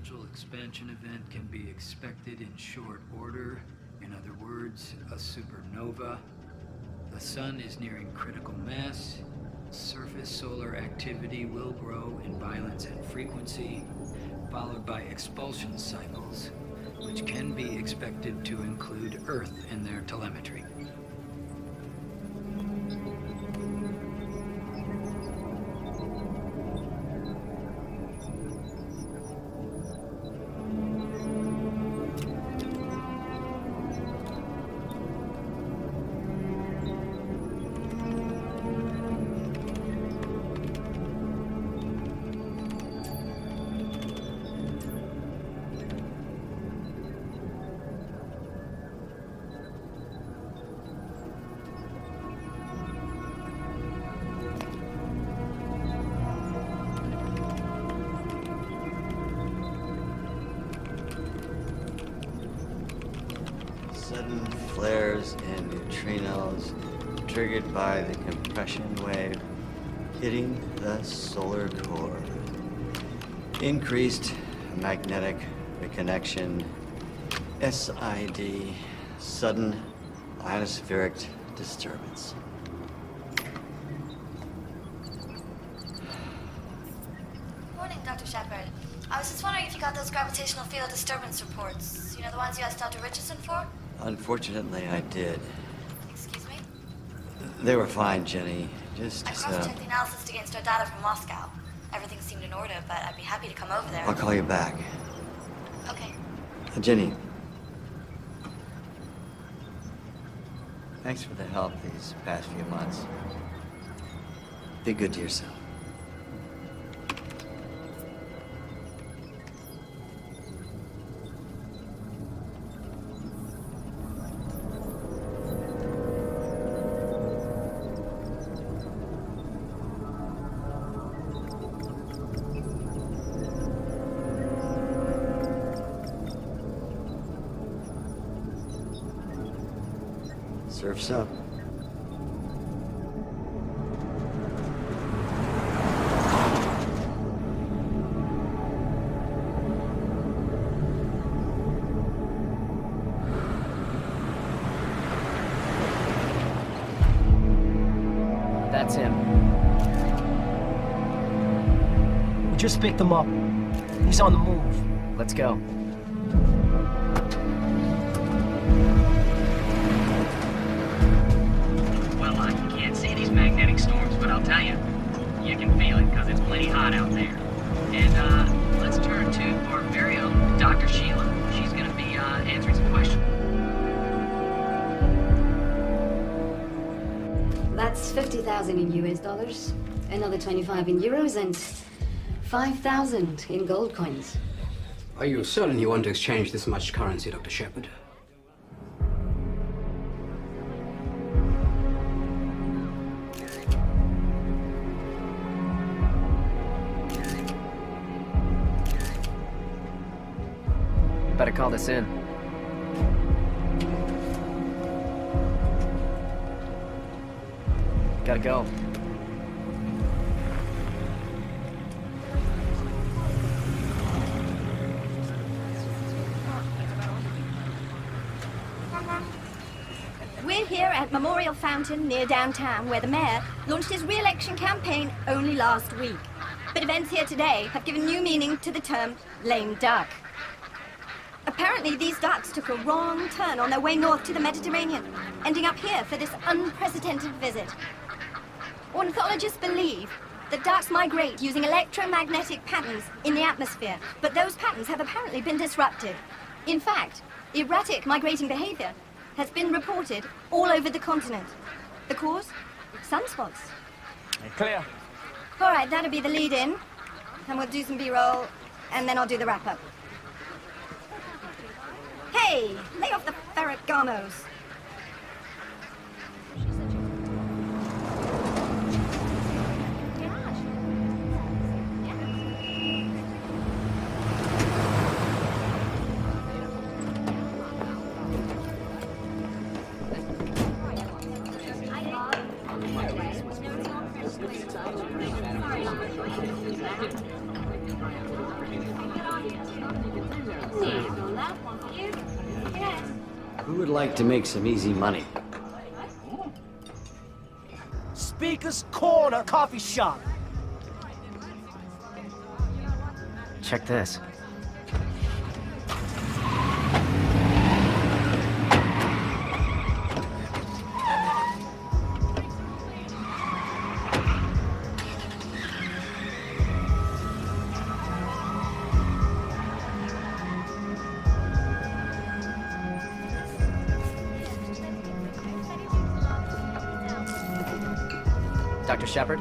potential expansion event can be expected in short order. In other words, a supernova. The sun is nearing critical mass. Surface solar activity will grow in violence and frequency, followed by expulsion cycles, which can be expected to include Earth in their telemetry. Sudden flares and neutrinos triggered by the compression wave hitting the solar core. Increased magnetic reconnection, SID, sudden ionospheric disturbance. Morning, Dr. Shepard. I was just wondering if you got those gravitational field disturbance reports. You know, the ones you asked Dr. Richardson for? Unfortunately, I did. Excuse me? They were fine, Jenny. Just, I cross-checked the analysis against our data from Moscow. Everything seemed in order, but I'd be happy to come over there. I'll call you back. Okay. Jenny. Thanks for the help these past few months. Be good to yourself. Surf's up. That's him. We just picked him up. He's on the move. Let's go. Magnetic storms, but I'll tell you, you can feel it because it's plenty hot out there. And let's turn to our very own Dr. Sheila. She's going to be answering some questions. That's 50,000 in US dollars, another 25 in euros, and 5,000 in gold coins. Are you certain you want to exchange this much currency, Dr. Shepard? Better call this in. Gotta go. We're here at Memorial Fountain near downtown, where the mayor launched his re-election campaign only last week. But events here today have given new meaning to the term lame duck. Apparently, these ducks took a wrong turn on their way north to the Mediterranean, ending up here for this unprecedented visit. Ornithologists believe that ducks migrate using electromagnetic patterns in the atmosphere, but those patterns have apparently been disrupted. In fact, erratic migrating behavior has been reported all over the continent. The cause? Sunspots. Clear. All right, that'll be the lead-in, and we'll do some B-roll, and then I'll do the wrap-up. Hey, lay off the ferret gamos. Who would like to make some easy money? Speaker's Corner Coffee Shop. Check this. Dr. Shepard?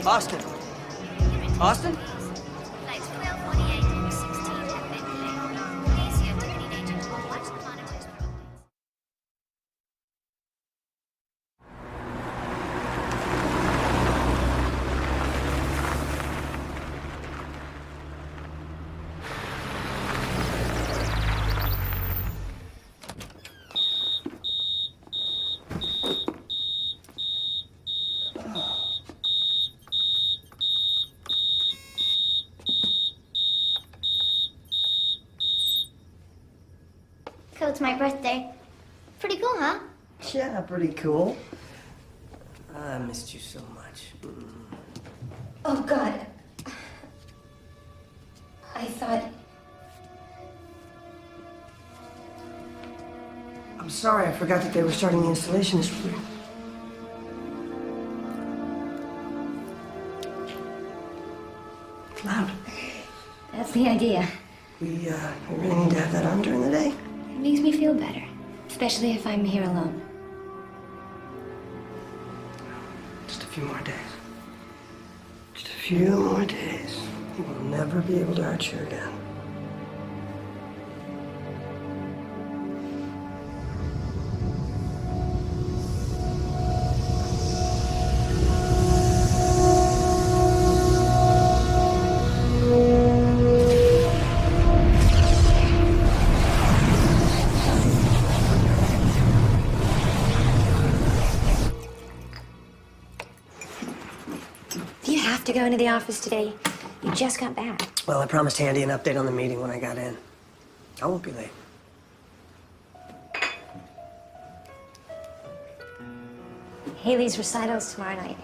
Austin? Austin? So it's my birthday. Pretty cool, huh? Yeah, pretty cool. I missed you so much. Oh, God. I thought... I'm sorry, I forgot that they were starting the installation this week. It's loud. That's the idea. We really need to have that on during the day. It makes me feel better, especially if I'm here alone. Just a few more days. Just a few more days. He will never be able to hurt you again. Do you have to go into the office today? You just got back. Well, I promised Handy an update on the meeting when I got in. I won't be late. Haley's recital's tomorrow night.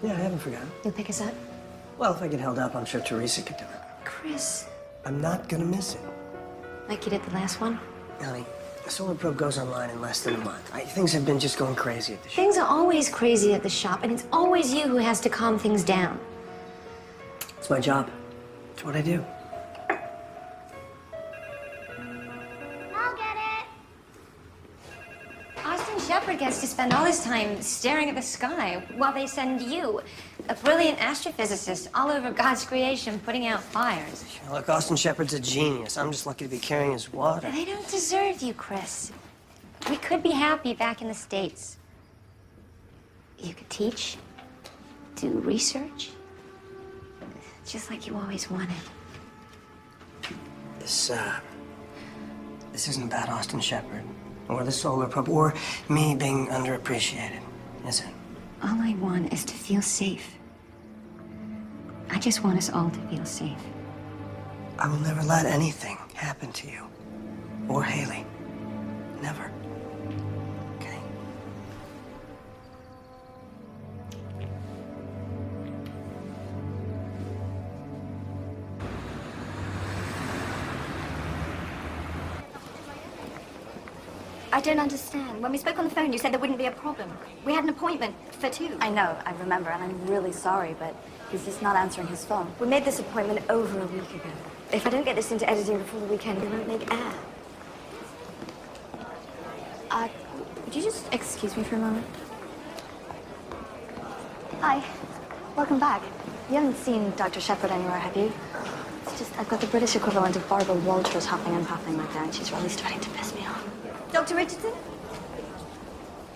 Yeah, I haven't forgotten. You'll pick us up? Well, if I get held up, I'm sure Teresa could do it. Chris. I'm not gonna miss it. Like you did the last one? Honey, the solar probe goes online in less than a month. Things have been just going crazy at the shop. Things are always crazy at the shop, and it's always you who has to calm things down. It's my job. It's what I do. I'll get it. Austin Shepard gets to spend all his time staring at the sky while they send you, a brilliant astrophysicist, all over God's creation, putting out fires. Look, Austin Shepard's a genius. I'm just lucky to be carrying his water. They don't deserve you, Chris. We could be happy back in the States. You could teach, do research, just like you always wanted. This isn't about Austin Shepard, or the solar probe, or me being underappreciated, is it? All I want is to feel safe. I just want us all to feel safe. I will never let anything happen to you, or Haley. Never. Okay? I don't understand. When we spoke on the phone, you said there wouldn't be a problem. We had an appointment for 2. I know, I remember, and I'm really sorry, but he's just not answering his phone. We made this appointment over a week ago. If I don't get this into editing before the weekend, we won't make air. Would you just excuse me for a moment? Hi. Welcome back. You haven't seen Dr. Shepard anywhere, have you? It's just, I've got the British equivalent of Barbara Walters hopping and popping like that, and she's really starting to piss me off. Dr. Richardson?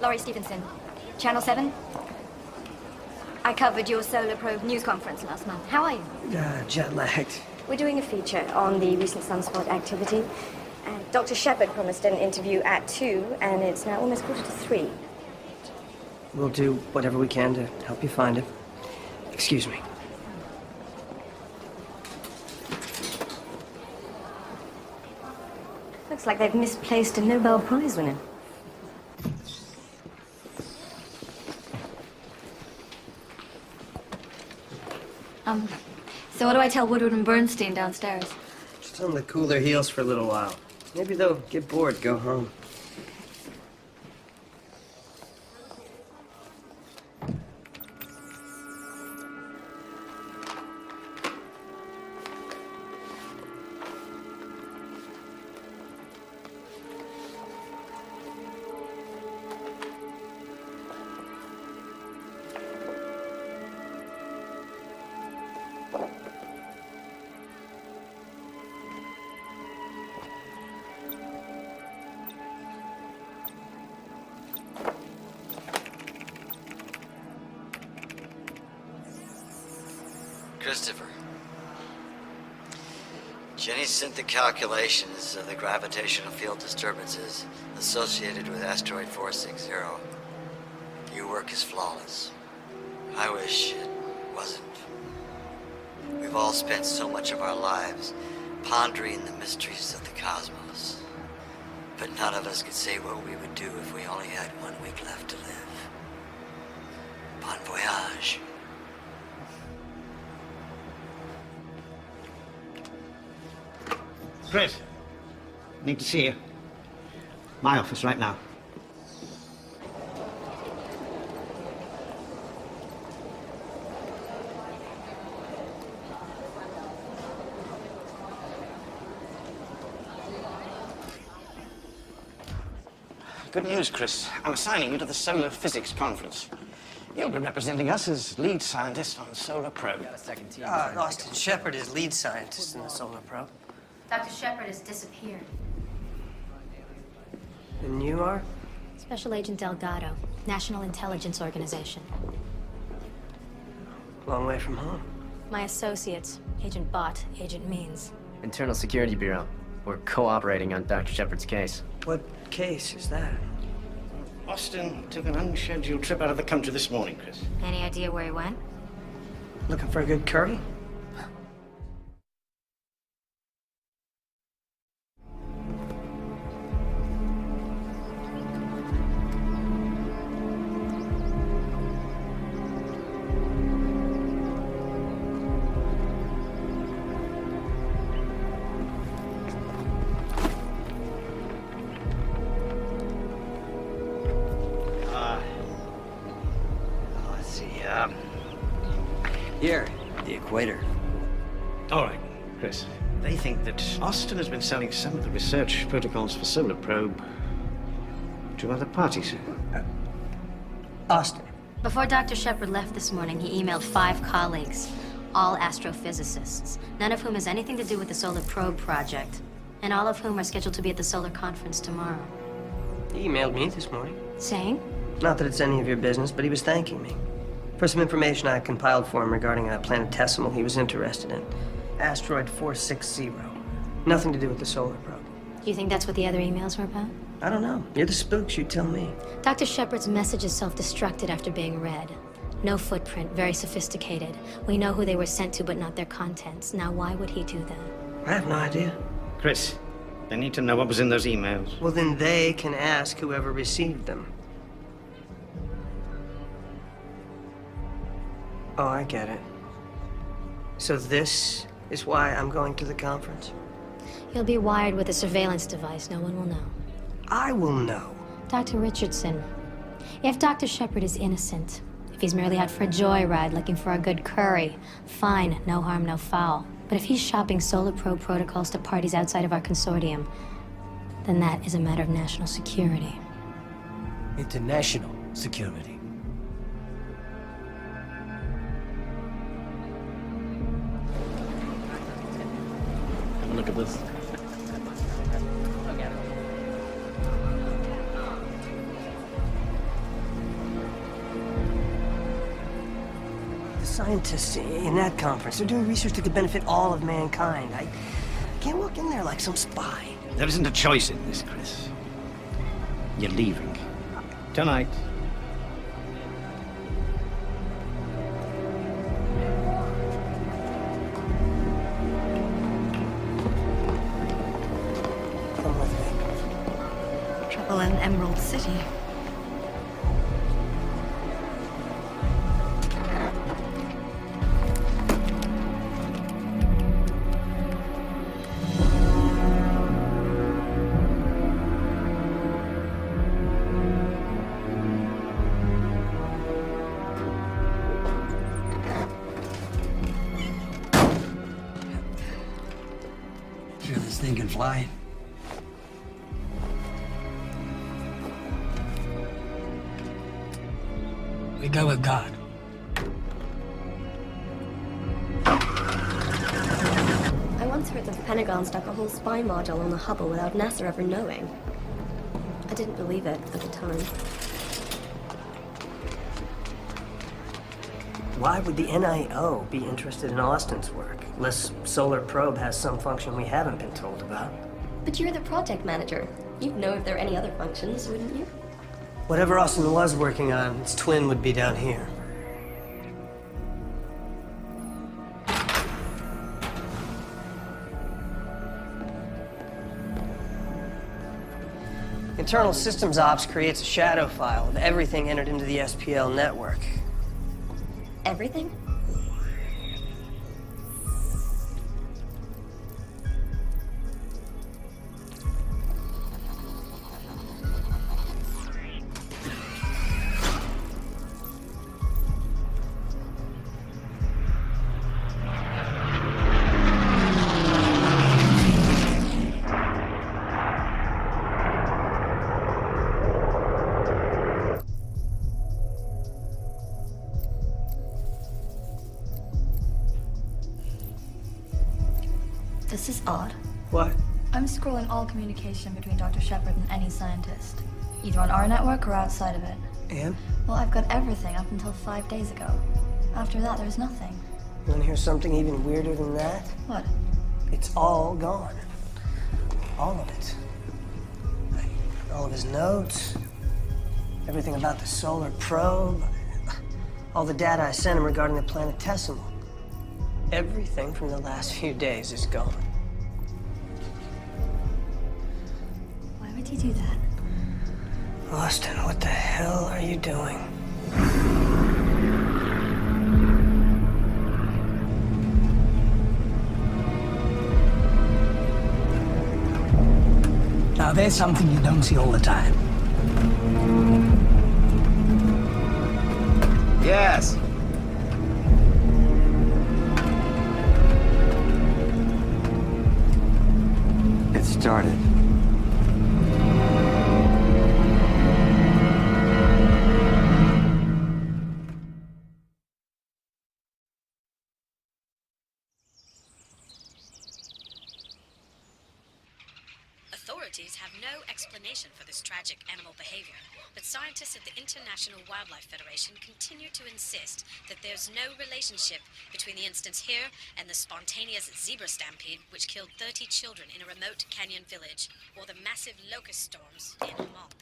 Laurie Stevenson. Channel 7? I covered your Solar Probe news conference last month. How are you? Jet lagged. We're doing a feature on the recent sunspot activity. Dr. Shepard promised an interview at 2, and it's now almost 2:45. We'll do whatever we can to help you find it. Excuse me. Looks like they've misplaced a Nobel Prize winner. So what do I tell Woodward and Bernstein downstairs? Just tell them to cool their heels for a little while. Maybe they'll get bored, go home. Christopher. Jenny sent the calculations of the gravitational field disturbances associated with asteroid 460. Your work is flawless. I wish it wasn't. We've all spent so much of our lives pondering the mysteries of the cosmos. But none of us could say what we would do if we only had 1 week left to live. Bon voyage. Chris, need to see you. My office right now. Good news, Chris. I'm assigning you to the Solar Physics Conference. You'll be representing us as lead scientist on the Solar Probe. Got a second team. Austin Shepard is lead scientist in the Solar Probe. Dr. Shepard has disappeared. And you are? Special Agent Delgado, National Intelligence Organization. Long way from home. My associates, Agent Bott, Agent Means. Internal Security Bureau. We're cooperating on Dr. Shepard's case. What case is that? Austin took an unscheduled trip out of the country this morning, Chris. Any idea where he went? Looking for a good curry? Here, the equator. All right, Chris. They think that Austin has been selling some of the research protocols for Solar Probe to other parties. Austin. Before Dr. Shepard left this morning, he emailed 5 colleagues, all astrophysicists, none of whom has anything to do with the Solar Probe project, and all of whom are scheduled to be at the Solar Conference tomorrow. He emailed me this morning. Saying? Not that it's any of your business, but he was thanking me for some information I compiled for him regarding a planetesimal he was interested in. Asteroid 460. Nothing to do with the Solar Probe. Do you think that's what the other emails were about? I don't know. You're the spooks, you tell me. Dr. Shepard's message is self-destructed after being read. No footprint, very sophisticated. We know who they were sent to, but not their contents. Now, why would he do that? I have no idea. Chris, they need to know what was in those emails. Well, then they can ask whoever received them. Oh, I get it. So this is why I'm going to the conference? You'll be wired with a surveillance device. No one will know. I will know. Dr. Richardson, if Dr. Shepard is innocent, if he's merely out for a joyride looking for a good curry, fine, no harm, no foul. But if he's shopping Solar Probe protocols to parties outside of our consortium, then that is a matter of national security. International security. Have a look at this. scientists in that conference. They're doing research that could benefit all of mankind. I can't walk in there like some spy. There isn't a choice in this, Chris. You're leaving. Tonight. Come with me. Trouble in Emerald City. Sure this thing can fly? We go with God. I once heard that the Pentagon stuck a whole spy module on the Hubble without NASA ever knowing. I didn't believe it at the time. Why would the NIO be interested in Austin's work? Unless Solar Probe has some function we haven't been told about. But you're the project manager. You'd know if there are any other functions, wouldn't you? Whatever Austin was working on, its twin would be down here. Internal Systems Ops creates a shadow file of everything entered into the SPL network. Everything? This is odd. What? I'm scrolling all communication between Dr. Shepard and any scientist, either on our network or outside of it. And? Well, I've got everything up until 5 days ago. After that, there's nothing. You wanna hear something even weirder than that? What? It's all gone. All of it. All of his notes, everything about the solar probe, all the data I sent him regarding the planetesimal. Everything from the last few days is gone. Why would you do that? Austin, what the hell are you doing? Now there's something you don't see all the time. Yes. It started. Authorities have no explanation for this tragic animal behavior, but scientists at the International Wildlife Federation continue to insist that there's no relationship between the instance here and the spontaneous zebra stampede which killed 30 children in a remote canyon village, or the massive locust storms in Vermont.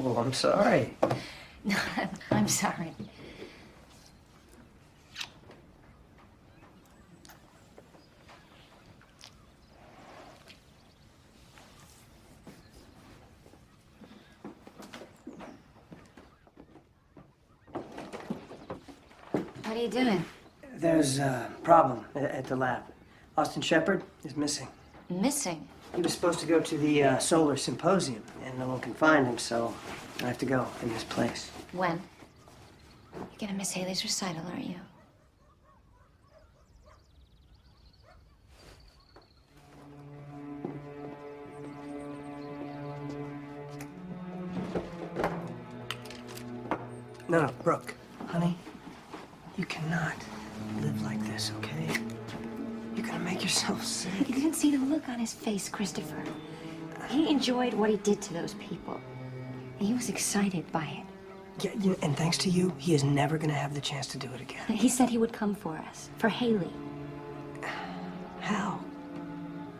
Oh, I'm sorry. No, I'm sorry. What are you doing? There's a problem at the lab. Austin Shepard is missing. Missing? He was supposed to go to the solar symposium, and no one can find him, so I have to go in his place. When? You're gonna miss Haley's recital, aren't you? No, Brooke, honey, you cannot live like this, okay? You're gonna make yourself sick. You didn't see the look on his face, Christopher. He enjoyed what he did to those people. He was excited by it. Yeah, and thanks to you, he is never gonna have the chance to do it again. He said he would come for us, for Haley. How?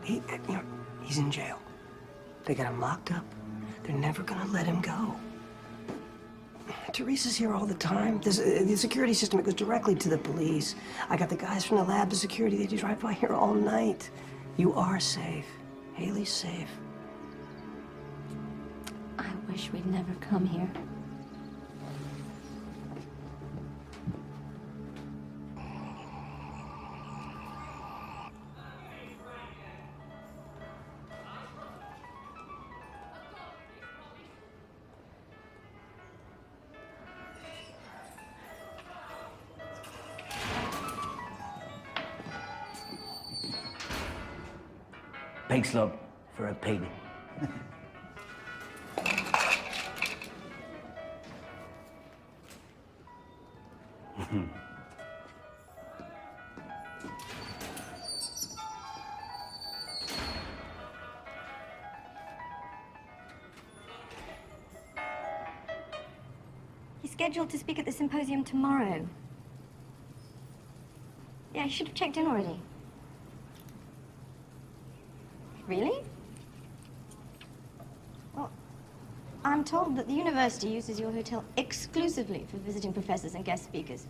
He's in jail. They got him locked up. They're never gonna let him go. Teresa's here all the time. There's the security system, it goes directly to the police. I got the guys from the lab, the security, they just drive by here all night. You are safe. Haley's safe. I wish we'd never come here. Pig slug for a pig. He's scheduled to speak at the symposium tomorrow. Yeah, he should have checked in already. Really? Well, I'm told that the university uses your hotel exclusively for visiting professors and guest speakers.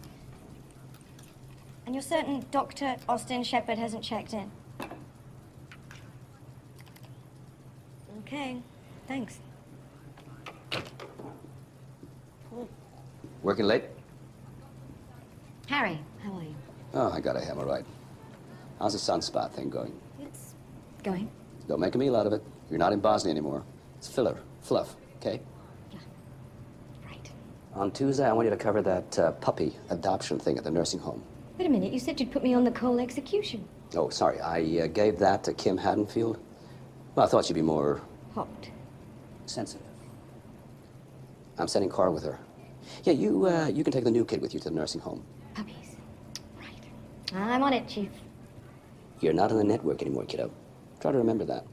And you're certain Dr. Austin Shepard hasn't checked in? Okay, thanks. Working late? Harry, how are you? Oh, I got a hemorrhoid. How's the sunspot thing going? It's going. Don't make a meal out of it. You're not in Bosnia anymore. It's filler, fluff, okay? Yeah. Right. On Tuesday, I want you to cover that puppy adoption thing at the nursing home. Wait a minute, you said you'd put me on the Cole execution. Oh, sorry. I gave that to Kim Haddonfield. Well, I thought she'd be more... Hot. sensitive. I'm sending Carl with her. Yeah, you can take the new kid with you to the nursing home. Puppies. Right. I'm on it, Chief. You're not on the network anymore, kiddo. Try to remember that.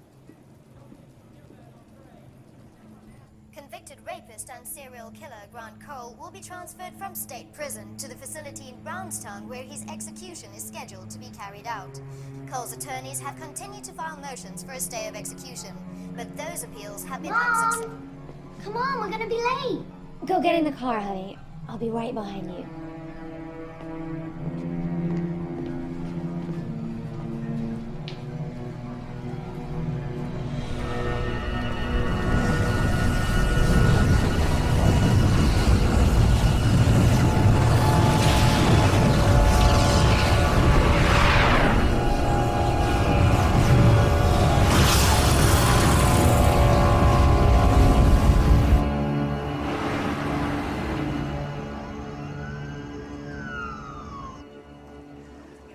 Convicted rapist and serial killer Grant Cole will be transferred from state prison to the facility in Brownstown where his execution is scheduled to be carried out. Cole's attorneys have continued to file motions for a stay of execution, but those appeals have been unsuccessful. Come on, we're gonna be late. Go get in the car, honey. I'll be right behind you.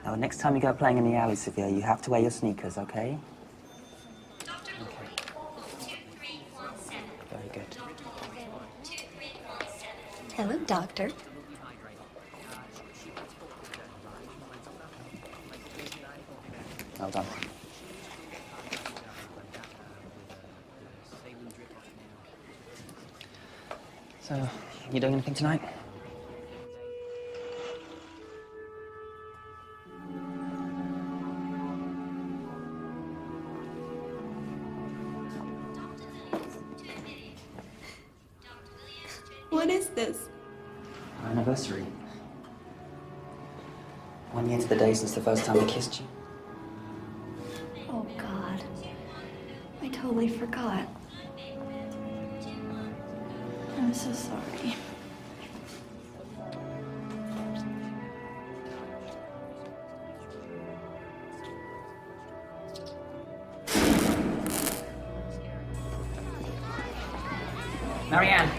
Now, next time you go playing in the alley, Sophia, you have to wear your sneakers, okay? Very good. Hello, Doctor. Well done. So, you doing anything tonight? What is this? Our anniversary. 1 year to the day since the first time I kissed you. Oh, God. I totally forgot. I'm so sorry. Marianne,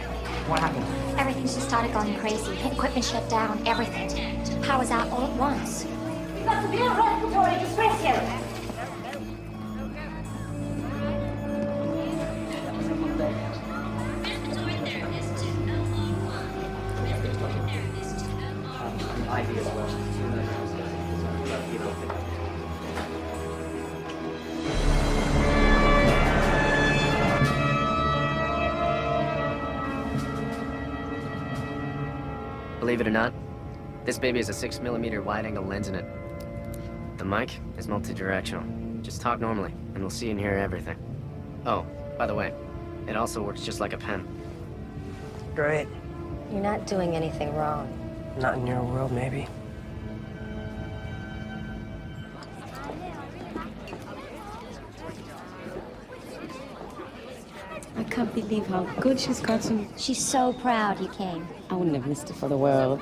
what happened? Everything's just started going crazy. Equipment shut down, everything. Power's out all at once. We've got severe respiratory distress here. Believe it or not, this baby has a 6mm wide-angle lens in it. The mic is multi-directional. Just talk normally, and we'll see and hear everything. Oh, by the way, it also works just like a pen. Great. You're not doing anything wrong. Not in your world, maybe. I can't believe how good she's gotten. She's so proud you came. I wouldn't have missed it for the world.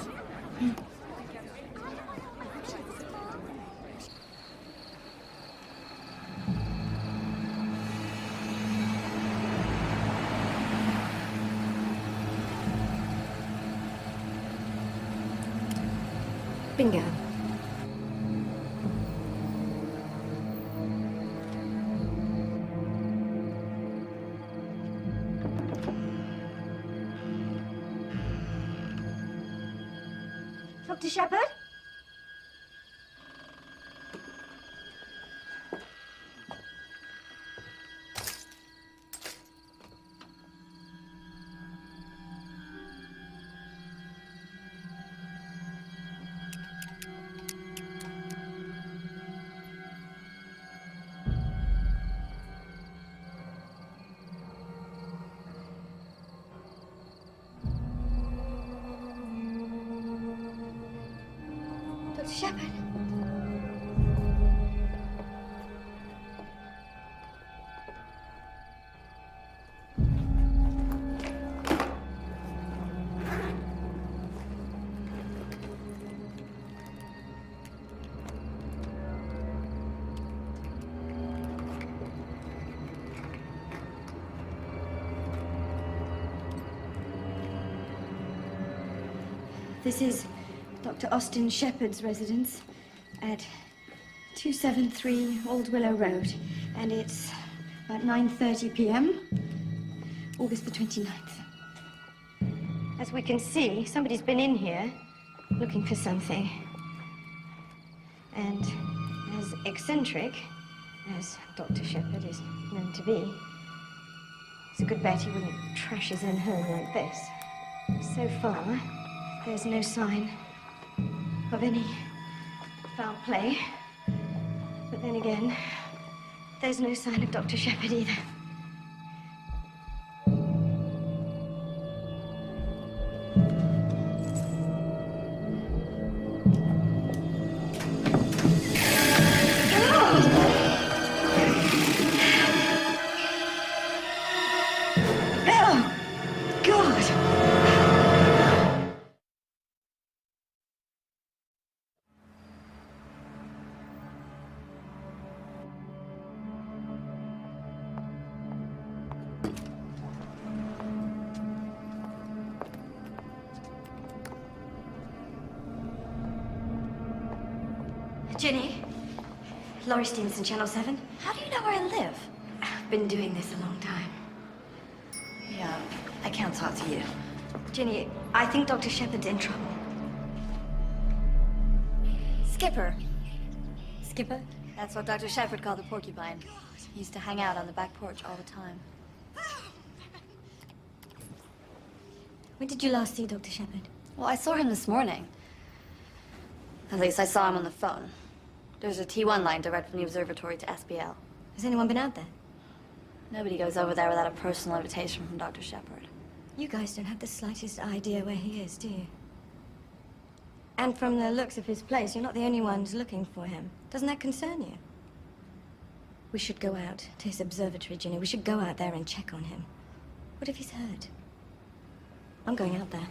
Bingo. Dr. Shepard? Dr. Shepard? This is Dr. Austin Shepard's residence at 273 Old Willow Road, and it's about 9:30 p.m., August the 29th. As we can see, somebody's been in here looking for something. And as eccentric as Dr. Shepard is known to be, it's a good bet he wouldn't trash his own home like this. So far, there's no sign of any foul play. But then again, there's no sign of Dr. Shepard either. Jenny, Laurie Stevenson, Channel 7. How do you know where I live? I've been doing this a long time. Yeah, I can't talk to you. Jenny, I think Dr. Shepard's in trouble. Skipper. Skipper? That's what Dr. Shepard called the porcupine. He used to hang out on the back porch all the time. When did you last see Dr. Shepard? Well, I saw him this morning. At least I saw him on the phone. There's a T1 line direct from the observatory to SBL. Has anyone been out there? Nobody goes over there without a personal invitation from Dr. Shepard. You guys don't have the slightest idea where he is, do you? And from the looks of his place, you're not the only ones looking for him. Doesn't that concern you? We should go out to his observatory, Ginny. We should go out there and check on him. What if he's hurt? I'm going out there.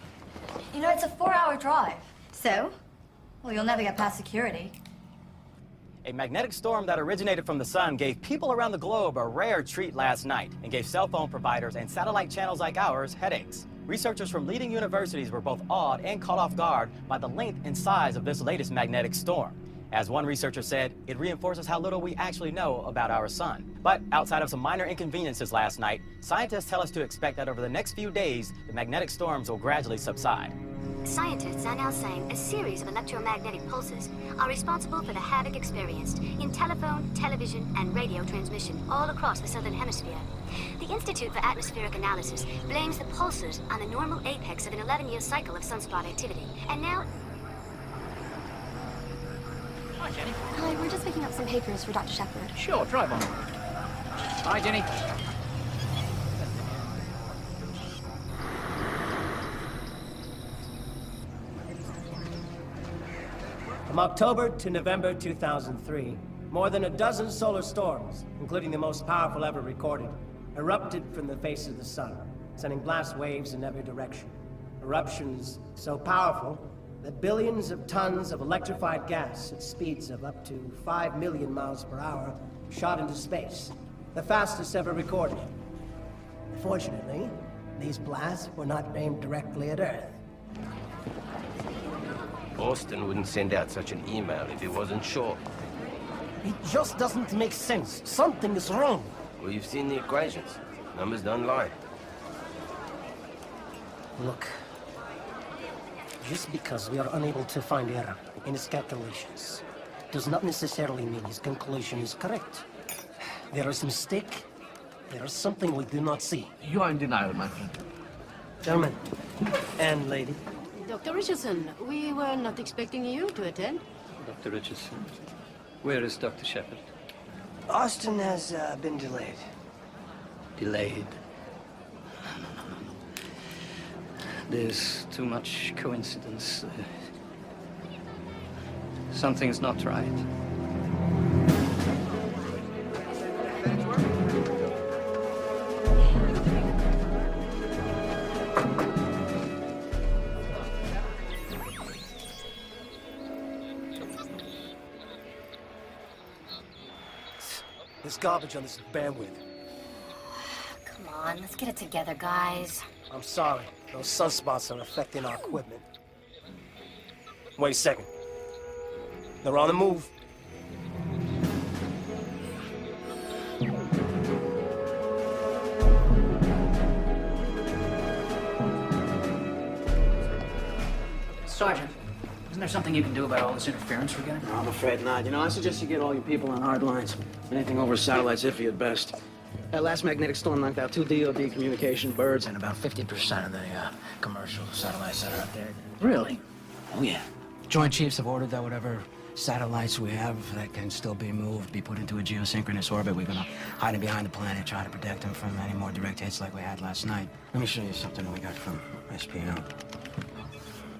You know, it's a 4-hour drive. So? Well, you'll never get past security. A magnetic storm that originated from the sun gave people around the globe a rare treat last night and gave cell phone providers and satellite channels like ours headaches. Researchers from leading universities were both awed and caught off guard by the length and size of this latest magnetic storm. As one researcher said, it reinforces how little we actually know about our sun. But outside of some minor inconveniences last night, scientists tell us to expect that over the next few days, the magnetic storms will gradually subside. Scientists are now saying a series of electromagnetic pulses are responsible for the havoc experienced in telephone, television, and radio transmission all across the southern hemisphere. The Institute for Atmospheric Analysis blames the pulses on the normal apex of an 11-year cycle of sunspot activity. And now... Hi, Jenny. Hi, we're just picking up some papers for Dr. Shepard. Sure, drive on. Bye, Jenny. From October to November 2003, more than a dozen solar storms, including the most powerful ever recorded, erupted from the face of the sun, sending blast waves in every direction. Eruptions so powerful that billions of tons of electrified gas at speeds of up to 5 million miles per hour shot into space, the fastest ever recorded. Fortunately, these blasts were not aimed directly at Earth. Austin wouldn't send out such an email if he wasn't sure. It just doesn't make sense. Something is wrong. Well, you've seen the equations. Numbers don't lie. Look, just because we are unable to find error in his calculations does not necessarily mean his conclusion is correct. There is a mistake. There is something we do not see. You are in denial, my friend. Gentlemen and lady. Dr. Richardson, we were not expecting you to attend. Dr. Richardson, where is Dr. Shepard? Austin has been delayed. Delayed? No. There's too much coincidence. Something's not right. There's garbage on this bandwidth. Come on, let's get it together, guys. I'm sorry. Those sunspots are affecting our equipment. Wait a second. They're on the move. Sergeant, isn't there something you can do about all this interference we're getting? No, I'm afraid not. You know, I suggest you get all your people on hard lines. Anything over a satellite's iffy at best. That last magnetic storm knocked out 2 DoD communication birds and about 50% of the commercial satellites that are out there. Really? Oh, yeah. Joint Chiefs have ordered that whatever satellites we have that can still be moved be put into a geosynchronous orbit. We're gonna hide them behind the planet, try to protect them from any more direct hits like we had last night. Let me show you something we got from SPO.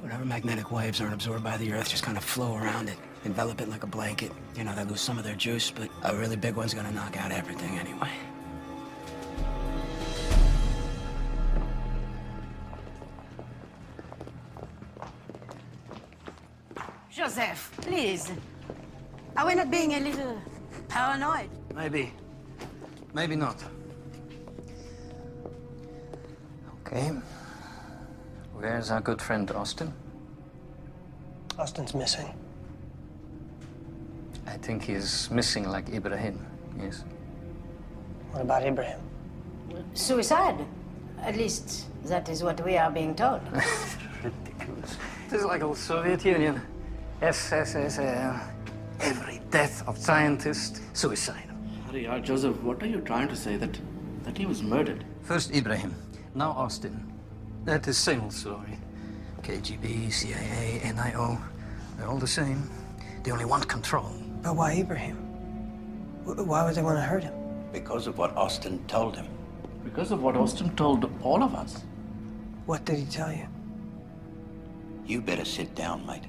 Whatever magnetic waves aren't absorbed by the Earth just kind of flow around it, envelop it like a blanket. You know, they lose some of their juice, but a really big one's gonna knock out everything anyway. Joseph, please. Are we not being a little paranoid? Maybe. Maybe not. Okay. Where's our good friend Austin? Austin's missing. I think he's missing like Ibrahim, yes. What about Ibrahim? Suicide. At least, that is what we are being told. Ridiculous. This is like old Soviet Union. SSSR. Every death of scientist, suicide. Hurry, Joseph, what are you trying to say? That he was murdered? First Ibrahim, now Austin. That is same old story. KGB, CIA, NIO, they're all the same. They only want control. But why Ibrahim? Why would they want to hurt him? Because of what Austin told him. Because of what Austin told all of us. What did he tell you? You better sit down, mate.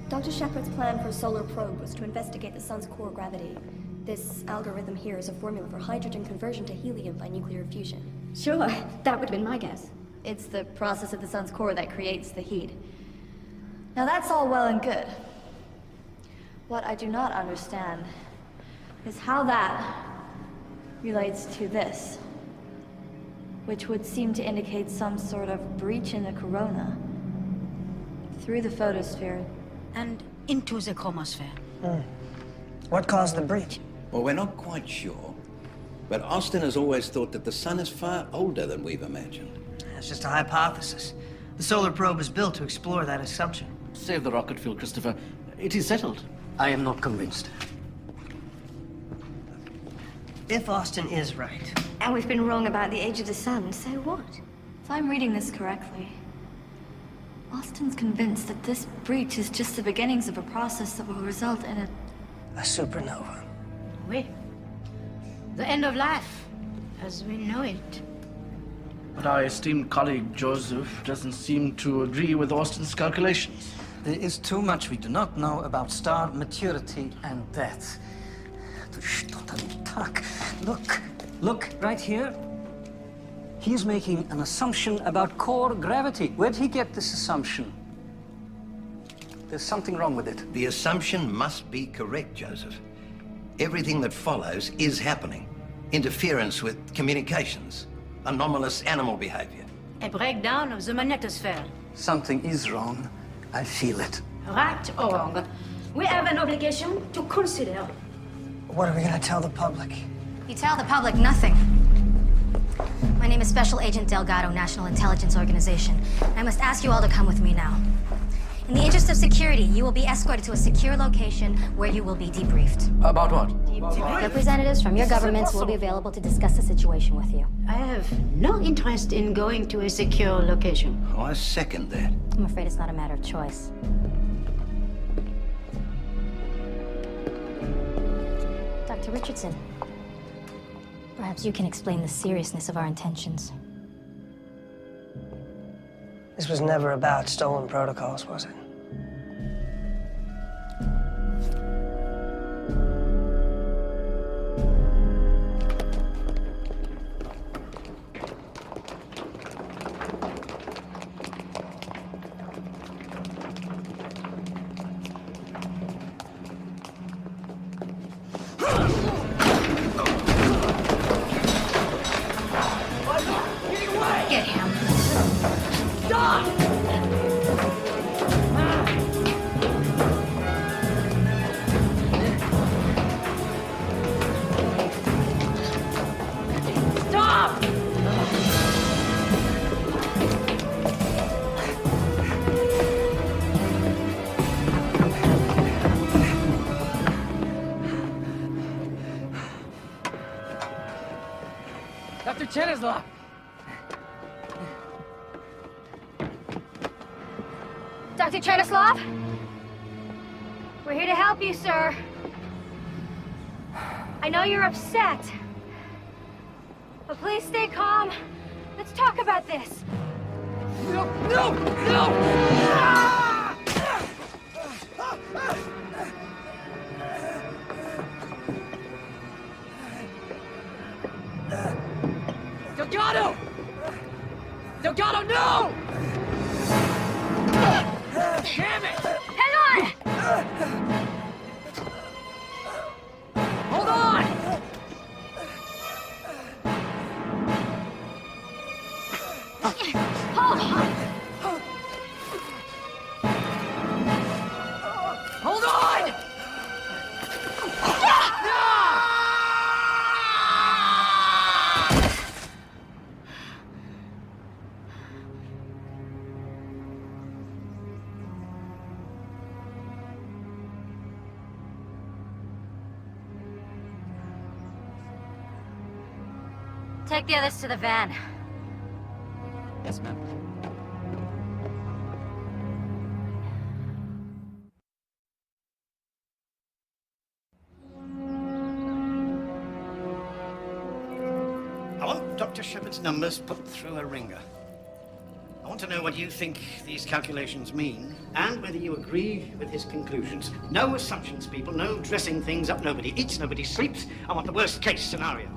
Dr. Shepard's plan for a solar probe was to investigate the sun's core gravity. This algorithm here is a formula for hydrogen conversion to helium by nuclear fusion. Sure, that would have been my guess. It's the process of the sun's core that creates the heat. Now that's all well and good. What I do not understand is how that relates to this, which would seem to indicate some sort of breach in the corona through the photosphere and into the chromosphere. What caused the breach? Well, we're not quite sure, but Austin has always thought that the sun is far older than we've imagined. It's just a hypothesis. The solar probe was built to explore that assumption. Save the rocket fuel, Christopher. It is settled. I am not convinced. If Austin is right... And we've been wrong about the age of the sun, so what? If I'm reading this correctly, Austin's convinced that this breach is just the beginnings of a process that will result in a supernova. Oui. The end of life, as we know it. But our esteemed colleague Joseph doesn't seem to agree with Austin's calculations. There is too much we do not know about star maturity and death. Look, right here. He's making an assumption about core gravity. Where'd he get this assumption? There's something wrong with it. The assumption must be correct, Joseph. Everything that follows is happening. Interference with communications, anomalous animal behavior. A breakdown of the magnetosphere. Something is wrong. I feel it. Right or wrong, we have an obligation to consider. What are we gonna tell the public? You tell the public nothing. My name is Special Agent Delgado, National Intelligence Organization. I must ask you all to come with me now. In the interest of security, you will be escorted to a secure location where you will be debriefed. About what? Representatives from your governments will be available to discuss the situation with you. I have no interest in going to a secure location. Oh, I second that. I'm afraid it's not a matter of choice. Dr. Richardson, perhaps you can explain the seriousness of our intentions. This was never about stolen protocols, was it? Get him. Stop! Stop! Dr. Chenislav! Dr. Chenislav? We're here to help you, sir. I know you're upset. But please stay calm. Let's talk about this. No! No! No! Delgado! Delgado, no! Damn it! Hang on! Hold on! Hold on! Hold on! Take the others to the van. Yes, ma'am. Dr. Shepard's numbers put through a ringer. I want to know what you think these calculations mean, and whether you agree with his conclusions. No assumptions, people. No dressing things up. Nobody eats, nobody sleeps. I want the worst case scenario.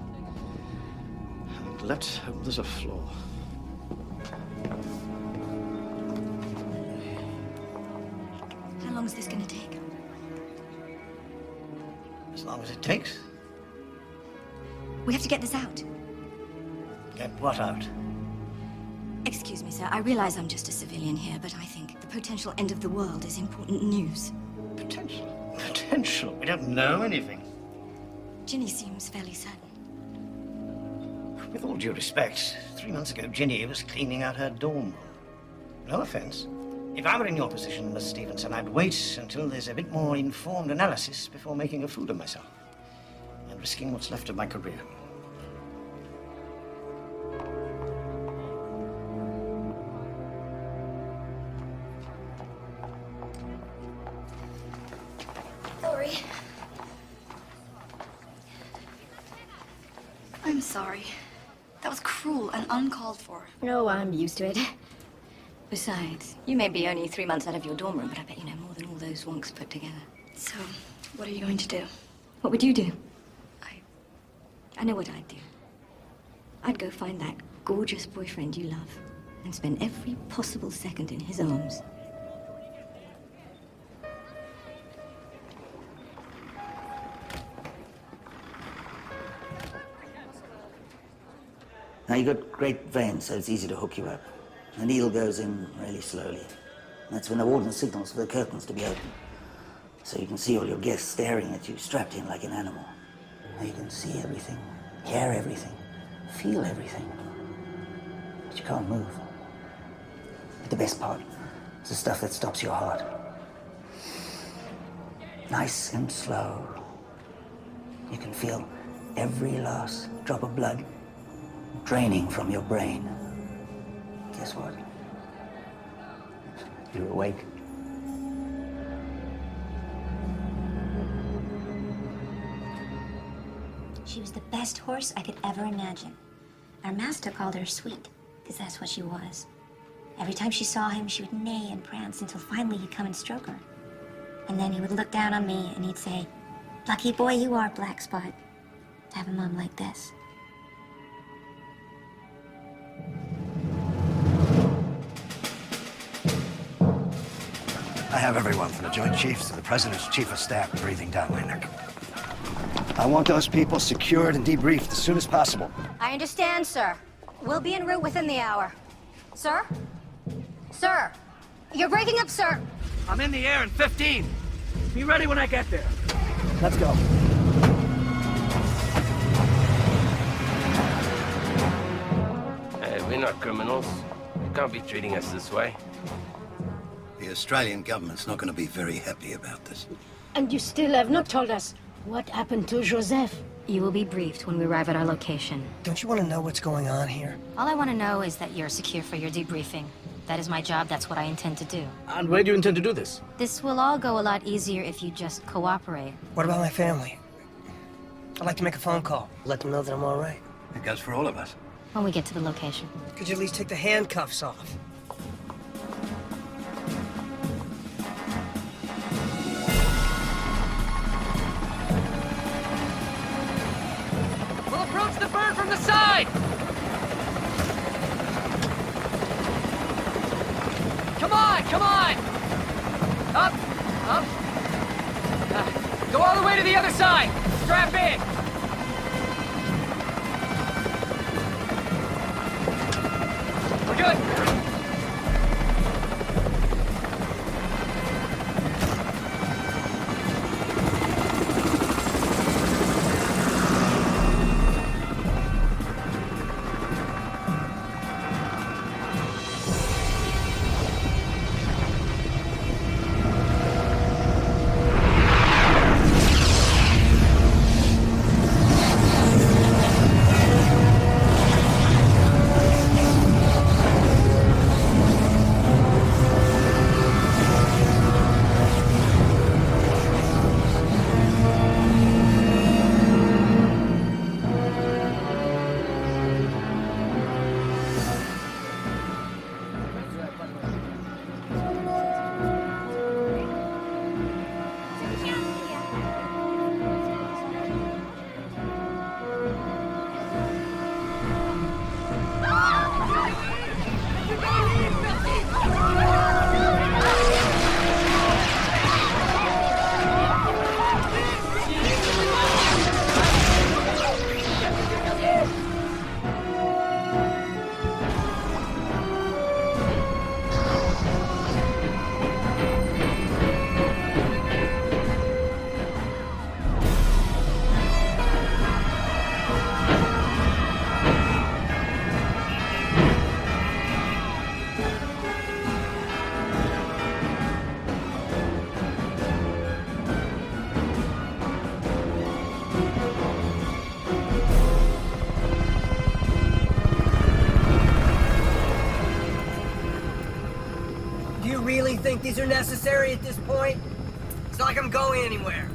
And let's hope there's a flaw. How long is this going to take? As long as it takes. We have to get this out. Get what out? Excuse me, sir. I realize I'm just a civilian here, but I think the potential end of the world is important news. Potential? Potential? We don't know anything. Ginny seems fairly certain. With all due respect, 3 months ago, Ginny was cleaning out her dorm room. No offense. If I were in your position, Miss Stevenson, I'd wait until there's a bit more informed analysis before making a fool of myself and risking what's left of my career. Hillary. I'm sorry. That was cruel and uncalled for. No, I'm used to it. Besides, you may be only 3 months out of your dorm room, but I bet you know more than all those wonks put together. So, what are you going to do? What would you do? I know what I'd do. I'd go find that gorgeous boyfriend you love and spend every possible second in his arms. Now, you've got great veins, so it's easy to hook you up. The needle goes in really slowly. That's when the warden signals for the curtains to be open. So you can see all your guests staring at you, strapped in like an animal. Now you can see everything, hear everything, feel everything. But you can't move. But the best part is the stuff that stops your heart. Nice and slow. You can feel every last drop of blood draining from your brain. Guess what? You're awake. She was the best horse I could ever imagine. Our master called her sweet, because that's what she was. Every time she saw him, she would neigh and prance until finally he'd come and stroke her. And then he would look down on me and he'd say, "Lucky boy you are, Black Spot, to have a mom like this." I have everyone from the Joint Chiefs to the President's Chief of Staff breathing down my neck. I want those people secured and debriefed as soon as possible. I understand, sir. We'll be en route within the hour. Sir? Sir! You're breaking up, sir! I'm in the air in 15. Be ready when I get there. Let's go. Hey, we're not criminals. You can't be treating us this way. The Australian government's not going to be very happy about this. And you still have not told us what happened to Joseph. You will be briefed when we arrive at our location. Don't you want to know what's going on here? All I want to know is that you're secure for your debriefing. That is my job, that's what I intend to do. And where do you intend to do this? This will all go a lot easier if you just cooperate. What about my family? I'd like to make a phone call. Let them know that I'm all right. It goes for all of us. When we get to the location. Could you at least take the handcuffs off? We'll approach the bird from the side! Come on, come on! Up, up. Go all the way to the other side! Strap in! We're good! think these are necessary at this point? It's not like I'm going anywhere.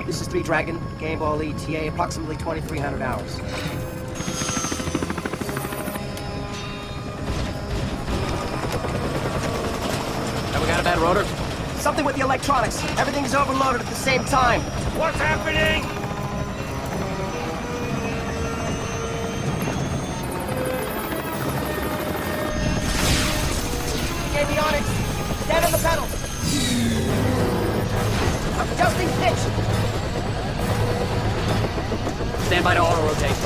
This is 3 Dragon, Game Ball ETA, approximately 2,300 hours. Have we got a bad rotor? Something with the electronics. Everything's overloaded at the same time. What's happening? Avionics, stand on the pedals. Adjusting pitch. Stand by to auto-rotate.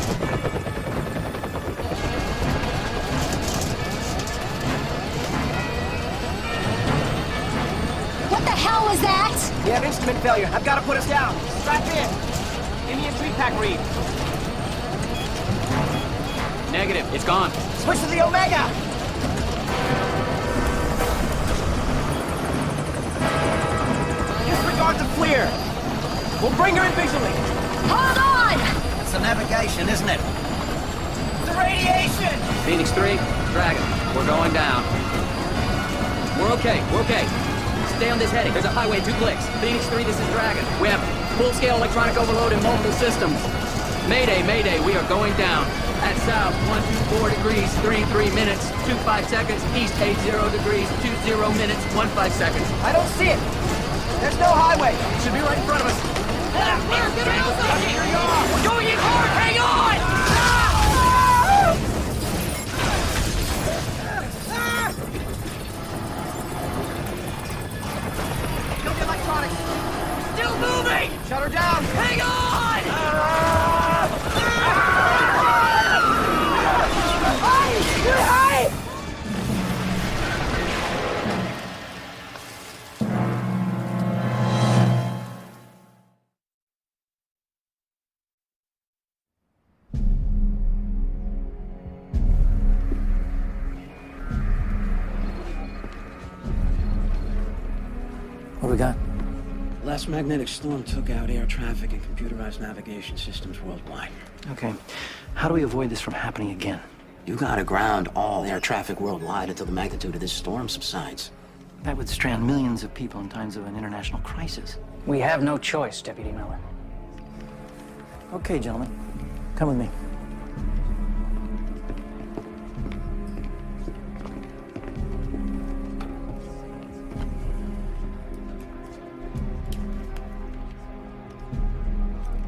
What the hell was that? We have instrument failure. I've got to put us down. Strap in. Give me a three-pack read. Negative. It's gone. Switch to the Omega. Disregard the FLIR. We'll bring her in visually. Hold on! It's the navigation, isn't it? The radiation! Phoenix 3, Dragon. We're going down. We're okay. We're okay. Stay on this heading. There's a highway 2 clicks. Phoenix 3, this is Dragon. We have full-scale electronic overload in multiple systems. Mayday, mayday. We are going down. At south, 124 degrees, 33 minutes, 25 seconds. East, 80 degrees, 20 minutes, 15 seconds. I don't see it. There's no highway. It should be right in front of us. We're going in hard! Hang on! Look at electronics. Still moving! Shut her down. Hang on! Hey! What do we got? Last magnetic storm took out air traffic and computerized navigation systems worldwide. Okay. How do we avoid this from happening again? You gotta ground all air traffic worldwide until the magnitude of this storm subsides. That would strand millions of people in times of an international crisis. We have no choice, Deputy Miller. Okay, gentlemen. Come with me.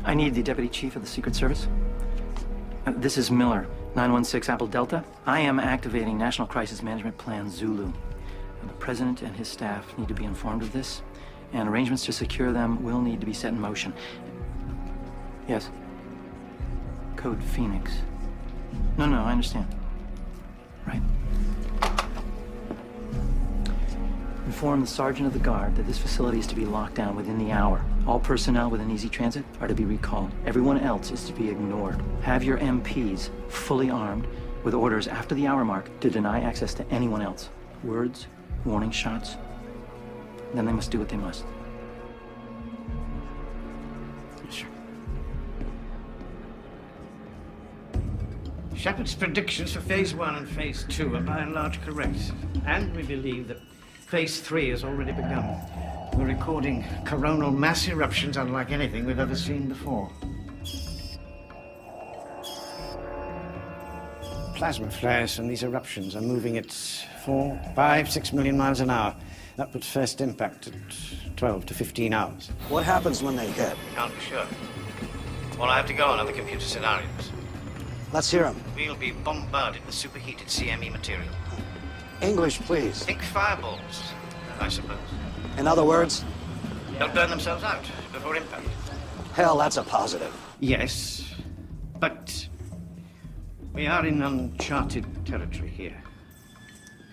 I need the Deputy Chief of the Secret Service. This is Miller, 916 Apple Delta. I am activating National Crisis Management Plan Zulu. The President and his staff need to be informed of this, and arrangements to secure them will need to be set in motion. Yes. Code Phoenix. No, I understand. Right. Inform the Sergeant of the Guard that this facility is to be locked down within the hour. All personnel within Easy Transit are to be recalled. Everyone else is to be ignored. Have your MPs fully armed with orders after the hour mark to deny access to anyone else. Words, warning shots, then they must do what they must. Sure. Shepard's predictions for Phase 1 and Phase 2 are by and large correct. And we believe that Phase 3 has already begun. We're recording coronal mass eruptions unlike anything we've ever seen before. Plasma flares from these eruptions are moving at 4, 5, 6 million miles an hour. That puts first impact at 12 to 15 hours. What happens when they hit? Can't be sure. All I have to go on are the computer scenarios. Let's hear them. We'll be bombarded with superheated CME material. English, please. Think fireballs, I suppose. In other words? They'll burn themselves out before impact. Hell, that's a positive. Yes, but we are in uncharted territory here,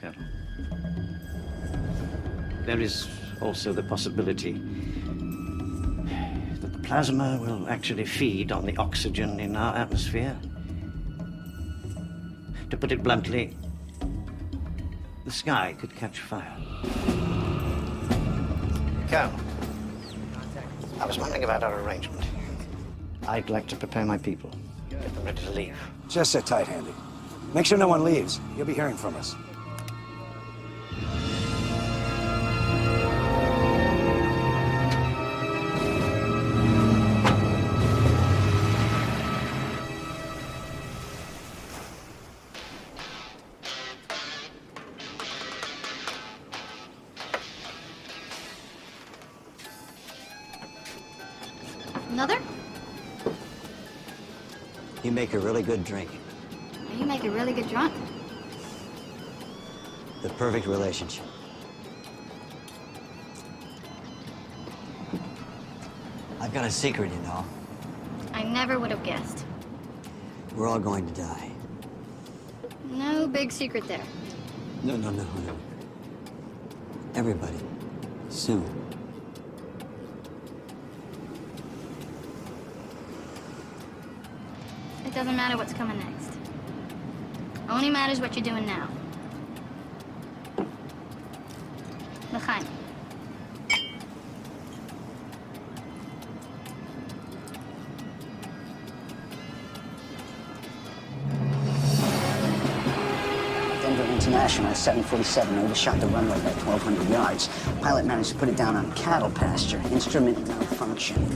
Colonel. There is also the possibility that the plasma will actually feed on the oxygen in our atmosphere. To put it bluntly, the sky could catch fire. Colonel, I was wondering about our arrangement. I'd like to prepare my people. I'm ready to leave. Just sit tight, Handy. Make sure no one leaves. You'll be hearing from us. Another? You make a really good drink. You make a really good drunk. The perfect relationship. I've got a secret, you know. I never would have guessed. We're all going to die. No big secret there. No. Everybody. Soon. It doesn't matter what's coming next. Only matters what you're doing now. L'chaim. Denver International 747 overshot the runway by 1,200 yards. Pilot managed to put it down on cattle pasture. Instrument malfunction.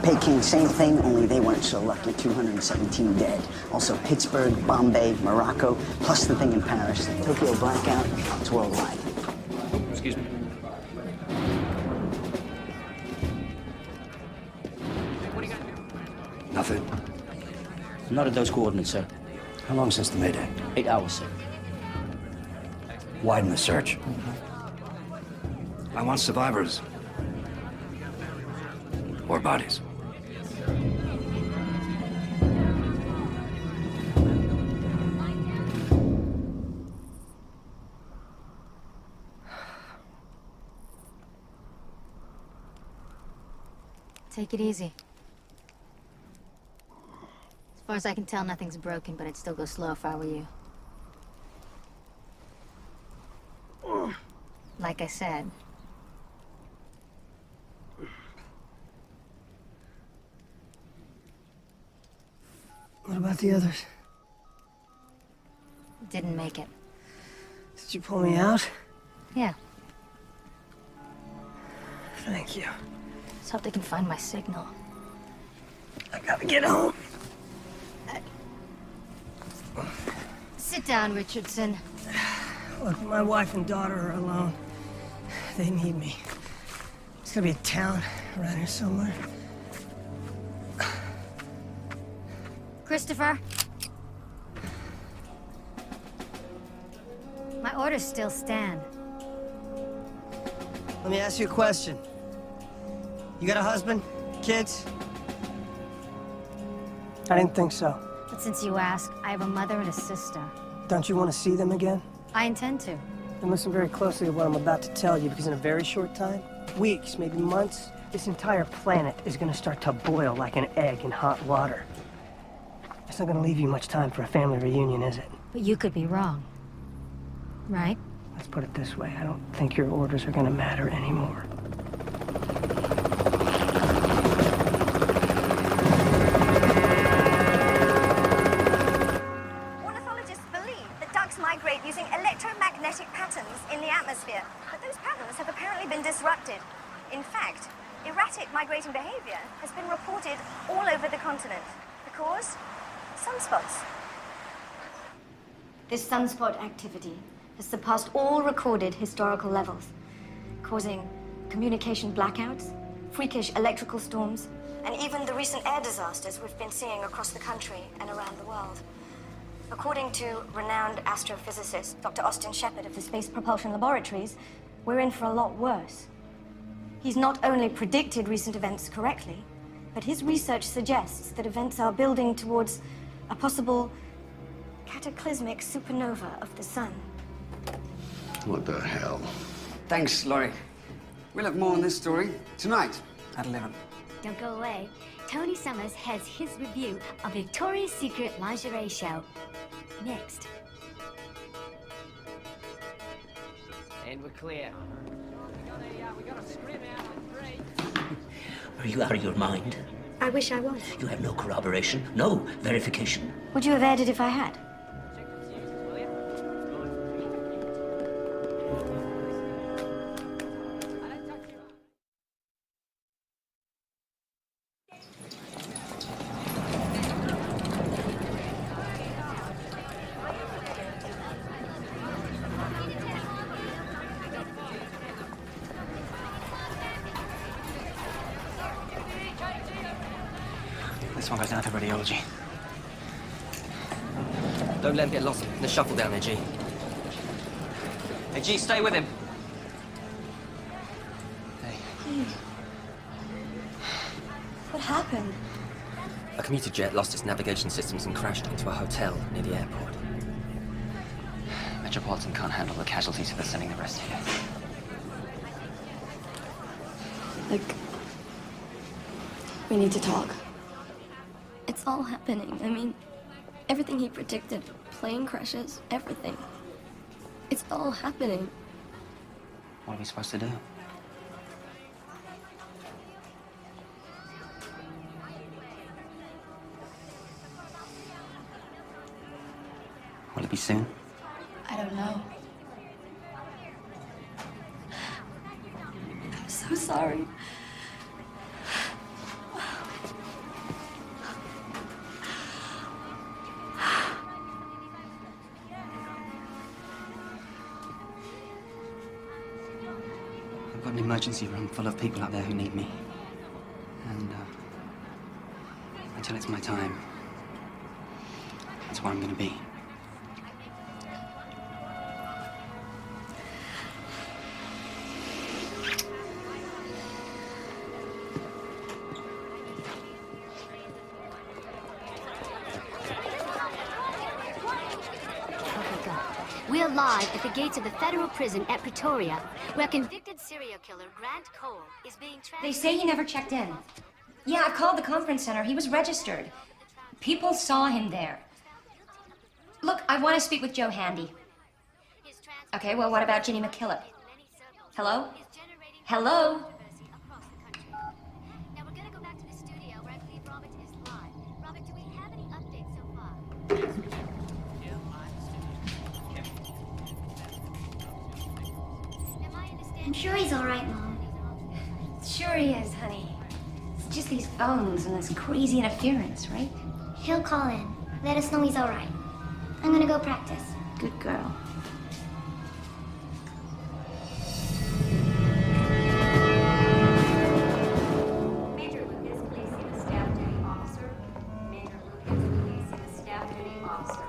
Peking, same thing, only they weren't so lucky. 217 dead. Also Pittsburgh, Bombay, Morocco, plus the thing in Paris. The Tokyo blackout, it's worldwide. Excuse me. Nothing. Not at those coordinates, sir. How long since the Mayday? 8 hours, sir. Widen the search. I want survivors. Or bodies. Take it easy. As far as I can tell, nothing's broken, but I'd still go slow if I were you. Like I said. What about the others? Didn't make it. Did you pull me out? Yeah. Thank you. Let's hope they can find my signal. I gotta get home. Sit down, Richardson. Look, my wife and daughter are alone. They need me. There's gotta be a town around here somewhere. Christopher? My orders still stand. Let me ask you a question. You got a husband? Kids? I didn't think so. But since you ask, I have a mother and a sister. Don't you want to see them again? I intend to. Then listen very closely to what I'm about to tell you, because in a very short time, weeks, maybe months, this entire planet is going to start to boil like an egg in hot water. It's not going to leave you much time for a family reunion, is it? But you could be wrong. Right? Let's put it this way. I don't think your orders are going to matter anymore. Ornithologists believe that ducks migrate using electromagnetic patterns in the atmosphere, but those patterns have apparently been disrupted. In fact, erratic migrating behavior has been reported all over the continent. The cause? Sunspots. This sunspot activity has surpassed all recorded historical levels, causing communication blackouts, freakish electrical storms, And even the recent air disasters we've been seeing across the country and around the world. According to renowned astrophysicist Dr. Austin Shepard of the Space Propulsion Laboratories, we're in for a lot worse. He's not only predicted recent events correctly, but his research suggests that events are building towards a possible cataclysmic supernova of the sun. What the hell? Thanks, Laurie. We'll have more on this story tonight at 11. Don't go away. Tony Summers has his review of Victoria's Secret lingerie show. Next. And we're clear. Are you out of your mind? I wish I was. You have no corroboration, no verification. Would you have aired it if I had? This one goes down to radiology. Don't let him get lost in the shuffle down there, G. Hey, G, stay with him. What happened? A commuter jet lost its navigation systems and crashed into a hotel near the airport. Metropolitan can't handle the casualties, so they're sending the rest here. Like, we need to talk. It's all happening. I mean, everything he predicted, plane crashes, everything. It's all happening. What are we supposed to do? Will it be soon? I don't know. I'm so sorry. I've got an emergency room full of people out there who need me. And, until it's my time, that's where I'm gonna be. We're live at the gates of the federal prison at Pretoria, where convicted serial killer Grant Cole is being transferred. They say he never checked in. Yeah, I called the conference center. He was registered. People saw him there. Look, I want to speak with Joe Handy. Okay, well, what about Ginny McKillop? Hello? Hello? Now we're gonna go back to the studio where I believe Robert is live. Robert, do we have any updates so far? I'm sure he's all right, Mom. Sure he is, honey. It's just these phones and this crazy interference, right? He'll call in. Let us know he's all right. I'm gonna go practice. Good girl. Major Lucas, please see the staff duty officer. Major Lucas, please see the staff duty officer.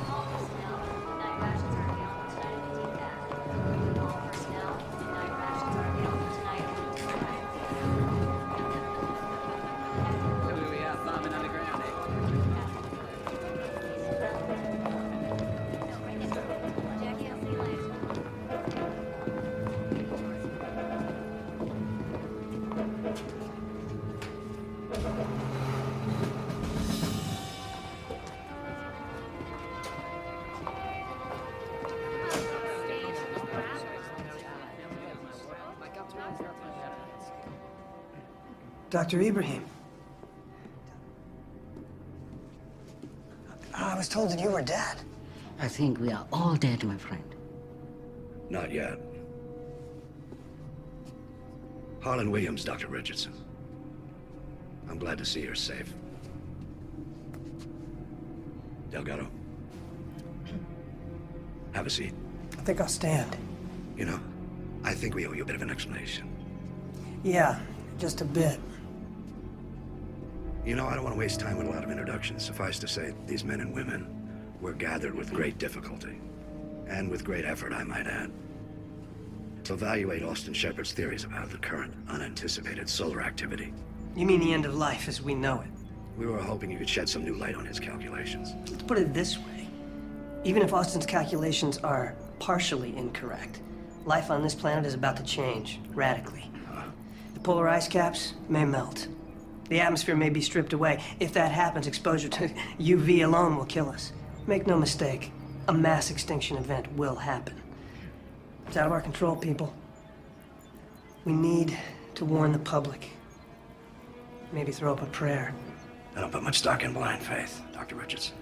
All personnel, night rations are available tonight at the DPAC. All personnel, night rations are available tonight at the DPAC. We are farming underground, eh? Jackie, I'll see you later. Dr. Ibrahim. I was told that you were dead. I think we are all dead, my friend. Not yet. Harlan Williams, Dr. Richardson. I'm glad to see you're safe. Delgado. Have a seat. I think I'll stand. You know, I think we owe you a bit of an explanation. Yeah, just a bit. You know, I don't want to waste time with a lot of introductions. Suffice to say, these men and women were gathered with great difficulty. And with great effort, I might add. To evaluate Austin Shepard's theories about the current, unanticipated solar activity. You mean the end of life as we know it? We were hoping you could shed some new light on his calculations. Let's put it this way. Even if Austin's calculations are partially incorrect, life on this planet is about to change, radically. The polar ice caps may melt. The atmosphere may be stripped away. If that happens, exposure to UV alone will kill us. Make no mistake, a mass extinction event will happen. It's out of our control, people. We need to warn the public. Maybe throw up a prayer. I don't put much stock in blind faith, Dr. Richardson.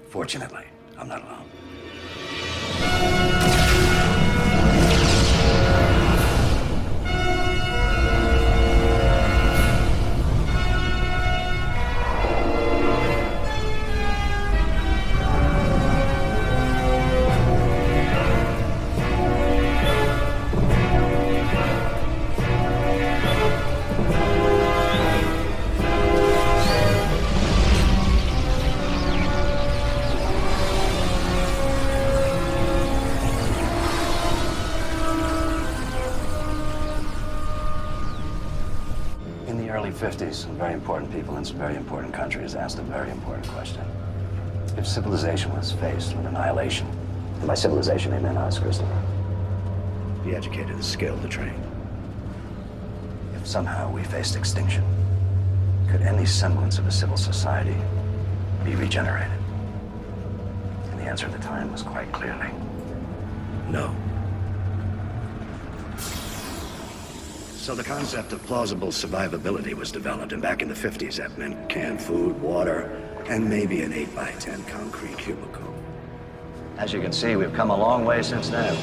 Fortunately, I'm not alone. In the early 50s, some very important people in some very important countries asked a very important question. If civilization was faced with annihilation, and by civilization they meant us, Christopher, the educated, the skilled, the trained. If somehow we faced extinction, could any semblance of a civil society be regenerated? And the answer at the time was quite clearly, no. So the concept of plausible survivability was developed, and back in the 50s that meant canned food, water, and maybe an 8x10 concrete cubicle. As you can see, we've come a long way since then.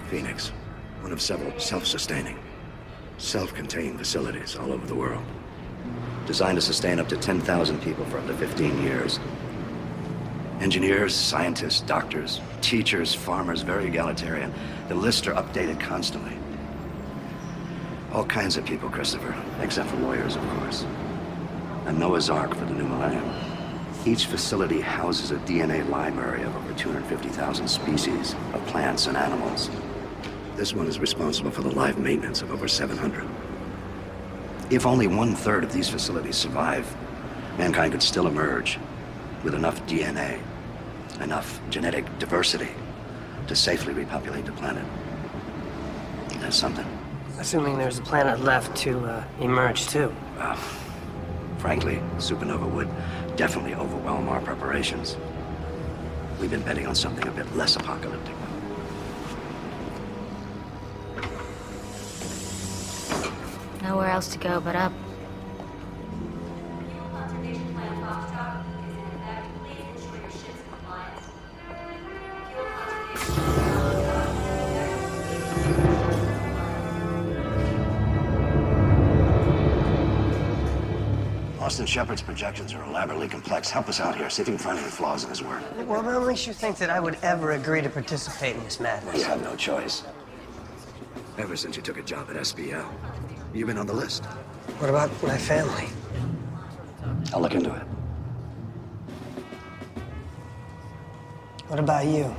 Phoenix, one of several self-sustaining, self-contained facilities all over the world. Designed to sustain up to 10,000 people for up to 15 years. Engineers, scientists, doctors, teachers, farmers, very egalitarian. The lists are updated constantly. All kinds of people, Christopher, except for lawyers, of course. A Noah's Ark for the new millennium. Each facility houses a DNA library of over 250,000 species of plants and animals. This one is responsible for the live maintenance of over 700. If only 1/3 of these facilities survive, mankind could still emerge with enough DNA, enough genetic diversity to safely repopulate the planet. That's something. Assuming there's a planet left to emerge, too. Frankly, supernova would definitely overwhelm our preparations. We've been betting on something a bit less apocalyptic. Nowhere else to go but up. Austin Shepard's projections are elaborately complex. Help us out here. See if you can find any flaws in his work. Well, what makes you think that I would ever agree to participate in this madness? You have no choice. Ever since you took a job at SBL, you've been on the list. What about my family? I'll look into it. What about you?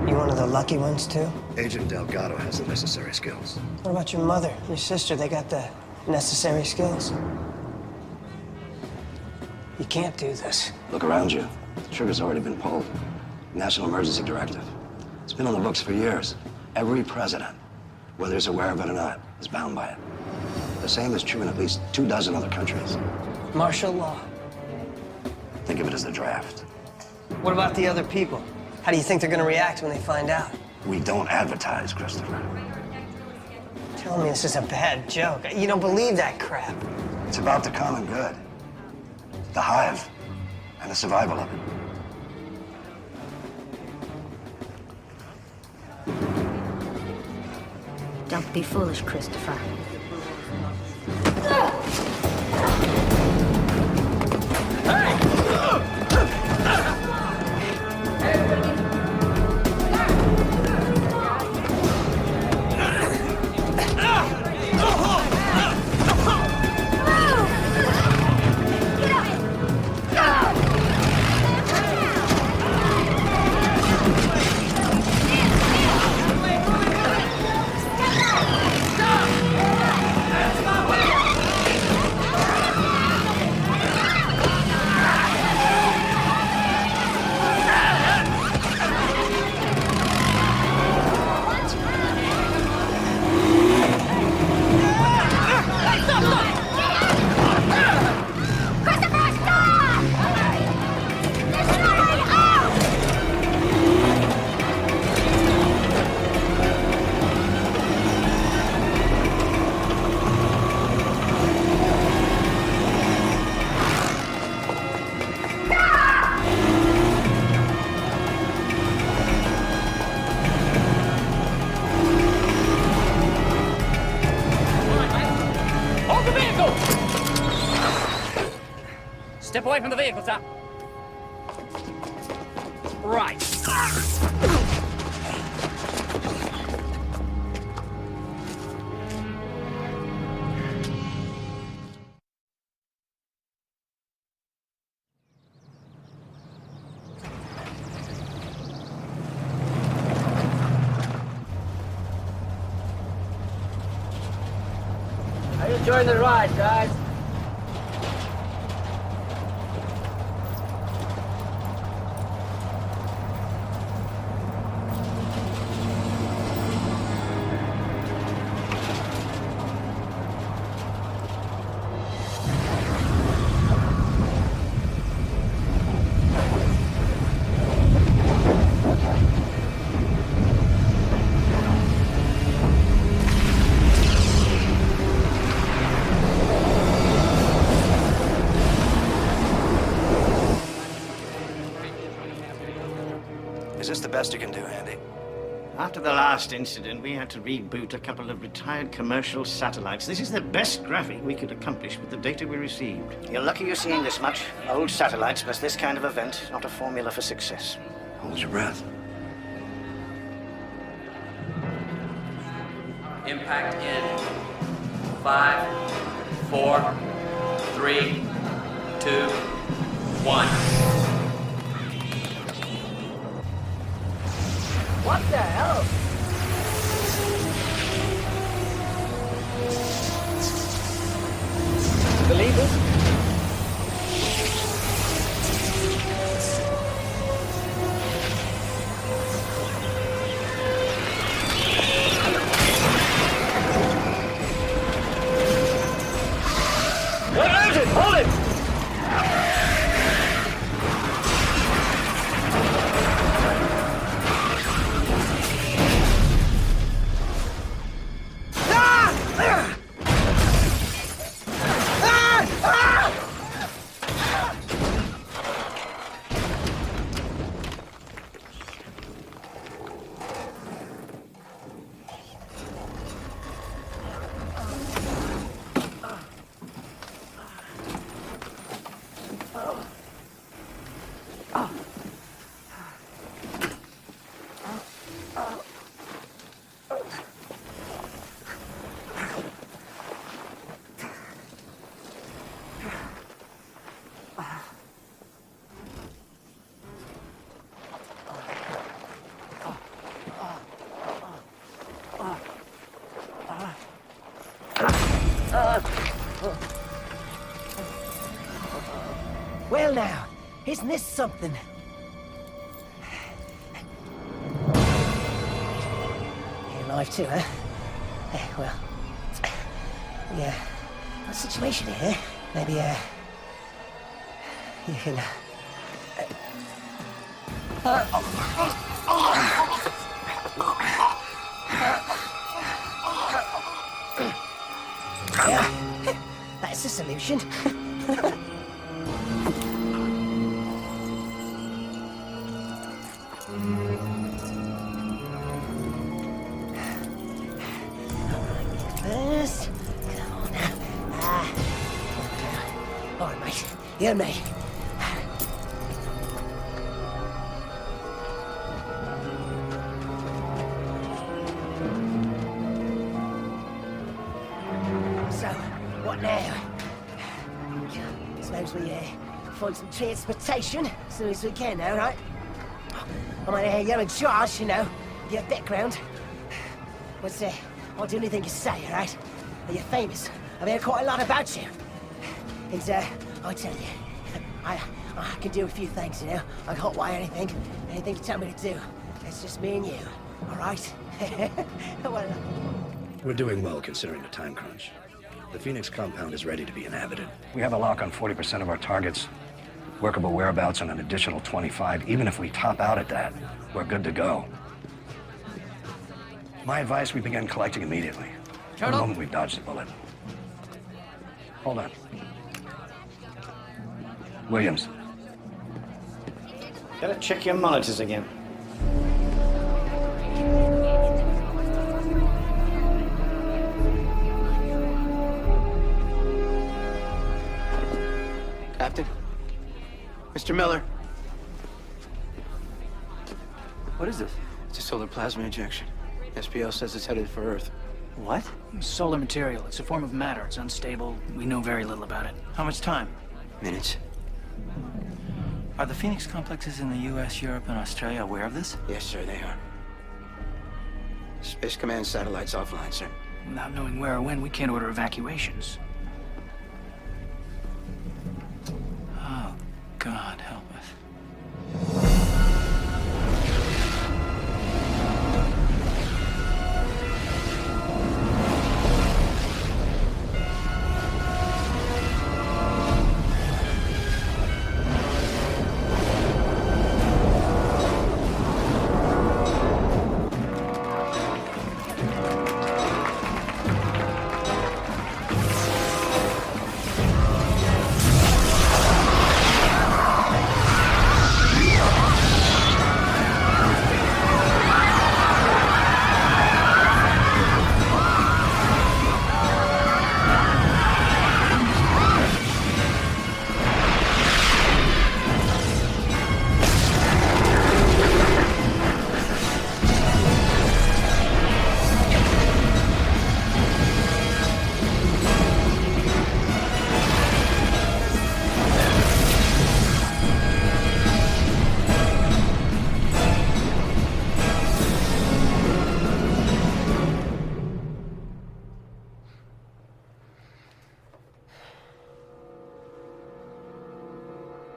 You one of the lucky ones, too? Agent Delgado has the necessary skills. What about your mother, your sister? They got the necessary skills? You can't do this. Look around you. The trigger's already been pulled. National Emergency Directive. It's been on the books for years. Every president, whether he's aware of it or not, is bound by it. The same is true in at least 24 other countries. Martial law. Think of it as the draft. What about the other people? How do you think they're gonna react when they find out? We don't advertise, Christopher. Tell me this is a bad joke. You don't believe that crap. It's about the common good. The hive, and the survival of it. Don't be foolish, Christopher. Stop! away from the vehicle, sir. Right. Are you enjoying the ride, guys? Is this the best you can do, Andy? After the last incident, we had to reboot a couple of retired commercial satellites. This is the best graphic we could accomplish with the data we received. You're lucky you're seeing this much. Old satellites plus this kind of event, not a formula for success. Hold your breath. Impact in 5, 4, 3, 2, 1. What the hell? Believe it? Where is it? Hold it! Well now, isn't this something? You're alive too, huh? Well, yeah, got a situation here. Maybe, you can, yeah, that's a solution. First, come on now. All right, mate. You and me. So, what now? Suppose we find some transportation as soon as we can now, right? I mean, you're in charge, you know. Your background. What's I'll do anything you say, all right? You're famous. I've heard quite a lot about you. And, I'll tell you, I can do a few things, you know? I can hotwire anything you tell me to do. It's just me and you, all right? Well, We're doing well considering the time crunch. The Phoenix compound is ready to be inhabited. We have a lock on 40% of our targets, workable whereabouts on an additional 25. Even if we top out at that, we're good to go. My advice, we begin collecting immediately. The moment we dodge the bullet. Hold on. Williams. Gotta check your monitors again. Captain, Mr. Miller. What is this? It's a solar plasma injection. SPL says it's headed for Earth. What? Solar material. It's a form of matter. It's unstable. We know very little about it. How much time? Minutes. Are the Phoenix complexes in the U.S., Europe, and Australia aware of this? Yes, sir, they are. Space Command satellite's offline, sir. Without knowing where or when, we can't order evacuations. Oh, God, help us.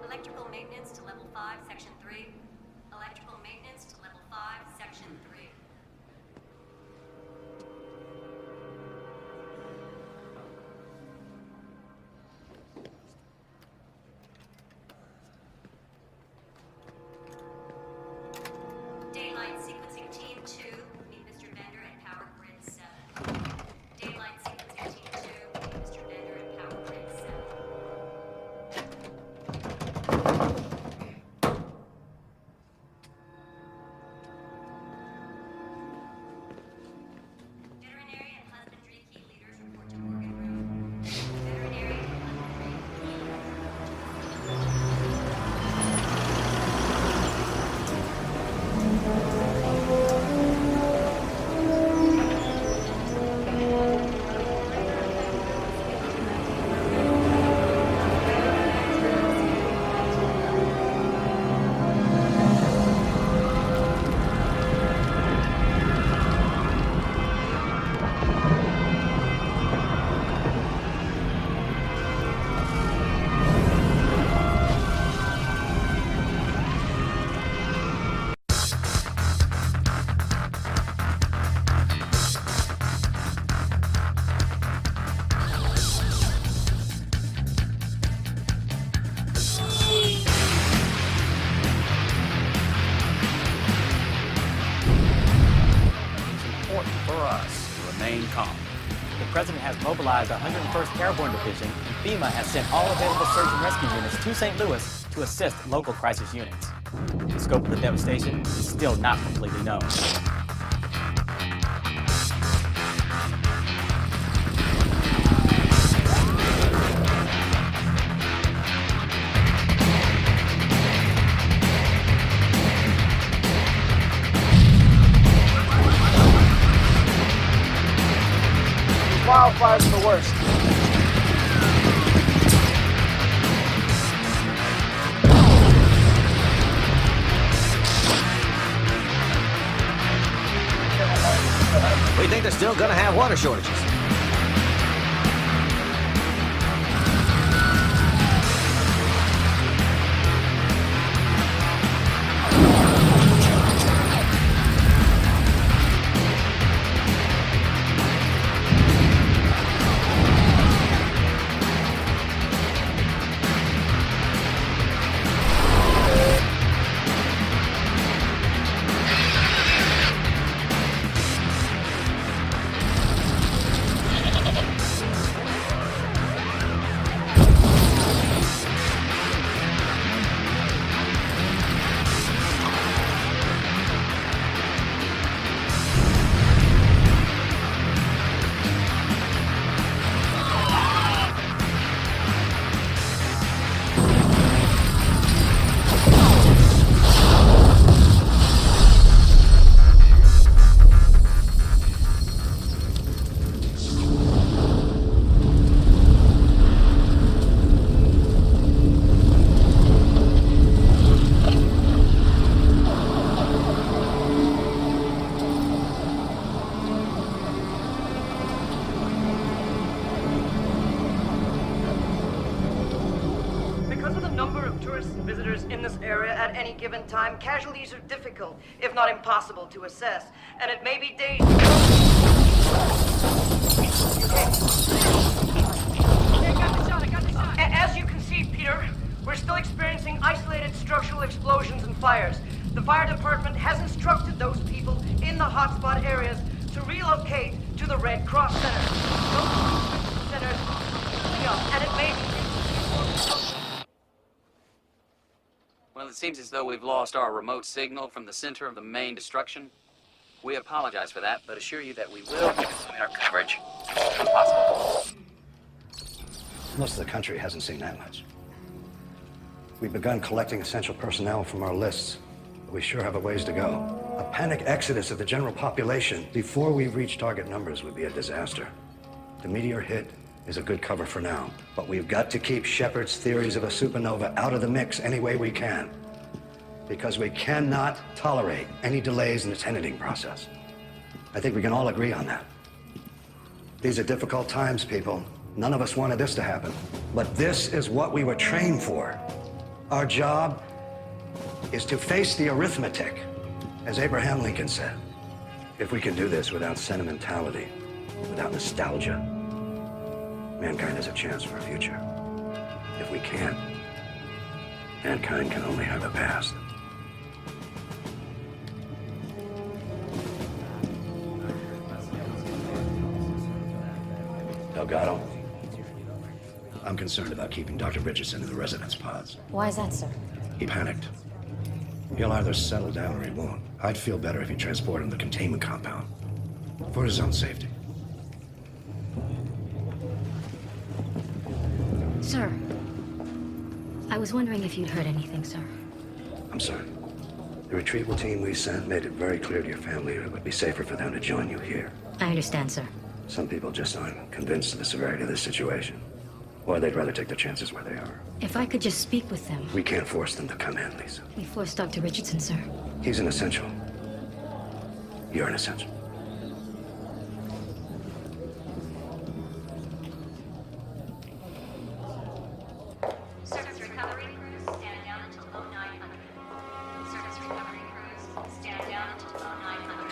Electrical maintenance to level 5, section 3. Electrical maintenance to level 5, section 3. Daylight sequencing team 2, meet Mr. Bender at power grid 7. Daylight sequencing team 2, meet Mr. Bender at power grid 7. Veterinary and husbandry key leaders report to Morgan Room. Veterinary and husbandry key leaders important for us to remain calm. The President has mobilized the 101st Airborne Division, and FEMA has sent all available search and rescue units to St. Louis to assist local crisis units. The scope of the devastation is still not completely known. Wildfires are the worst. We think they're still gonna have water shortages. this area at any given time, casualties are difficult, if not impossible, to assess, and it may be dangerous. As you can see, Peter, we're still experiencing isolated structural explosions and fires. The fire department has instructed those people in the hotspot areas to relocate to the Red Cross Center. Those centers, and it may be... Well, it seems as though we've lost our remote signal from the center of the main destruction. We apologize for that, but assure you that we will continue our coverage as soon as possible. Most of the country hasn't seen that much. We've begun collecting essential personnel from our lists, but we sure have a ways to go. A panic exodus of the general population before we reach target numbers would be a disaster. The meteor hit is a good cover for now, but we've got to keep Shepard's theories of a supernova out of the mix any way we can, because we cannot tolerate any delays in the tenanting process. I think we can all agree on that. These are difficult times, people. None of us wanted this to happen, but this is what we were trained for. Our job is to face the arithmetic, as Abraham Lincoln said. If we can do this without sentimentality, without nostalgia, mankind has a chance for a future. If we can't, mankind can only have a past. Delgado, I'm concerned about keeping Dr. Richardson in the residence pods. Why is that, sir? He panicked. He'll either settle down or he won't. I'd feel better if you transport him to the containment compound. For his own safety. Sir, I was wondering if you'd heard anything, sir. I'm sorry. The retrieval team we sent made it very clear to your family it would be safer for them to join you here. I understand, sir. Some people just aren't convinced of the severity of this situation. Or they'd rather take their chances where they are. If I could just speak with them. We can't force them to come in, Lisa. We forced Dr. Richardson, sir. He's an essential. You're an essential. Surface recovery crews stand down until 0900. Surface recovery crews stand down until 0900.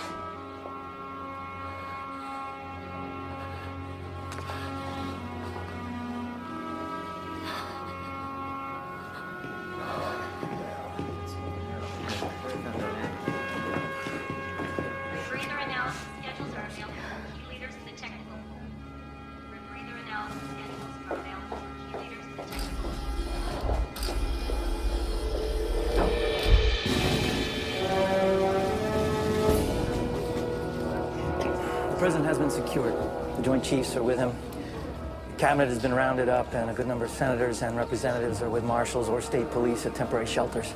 Rebreather analysis schedules are available for key leaders in the technical pool. Rebreather analysis schedules are available for key leaders in the technical pool. The president has been secured. The Joint Chiefs are with him. The cabinet has been rounded up, and a good number of senators and representatives are with marshals or state police at temporary shelters.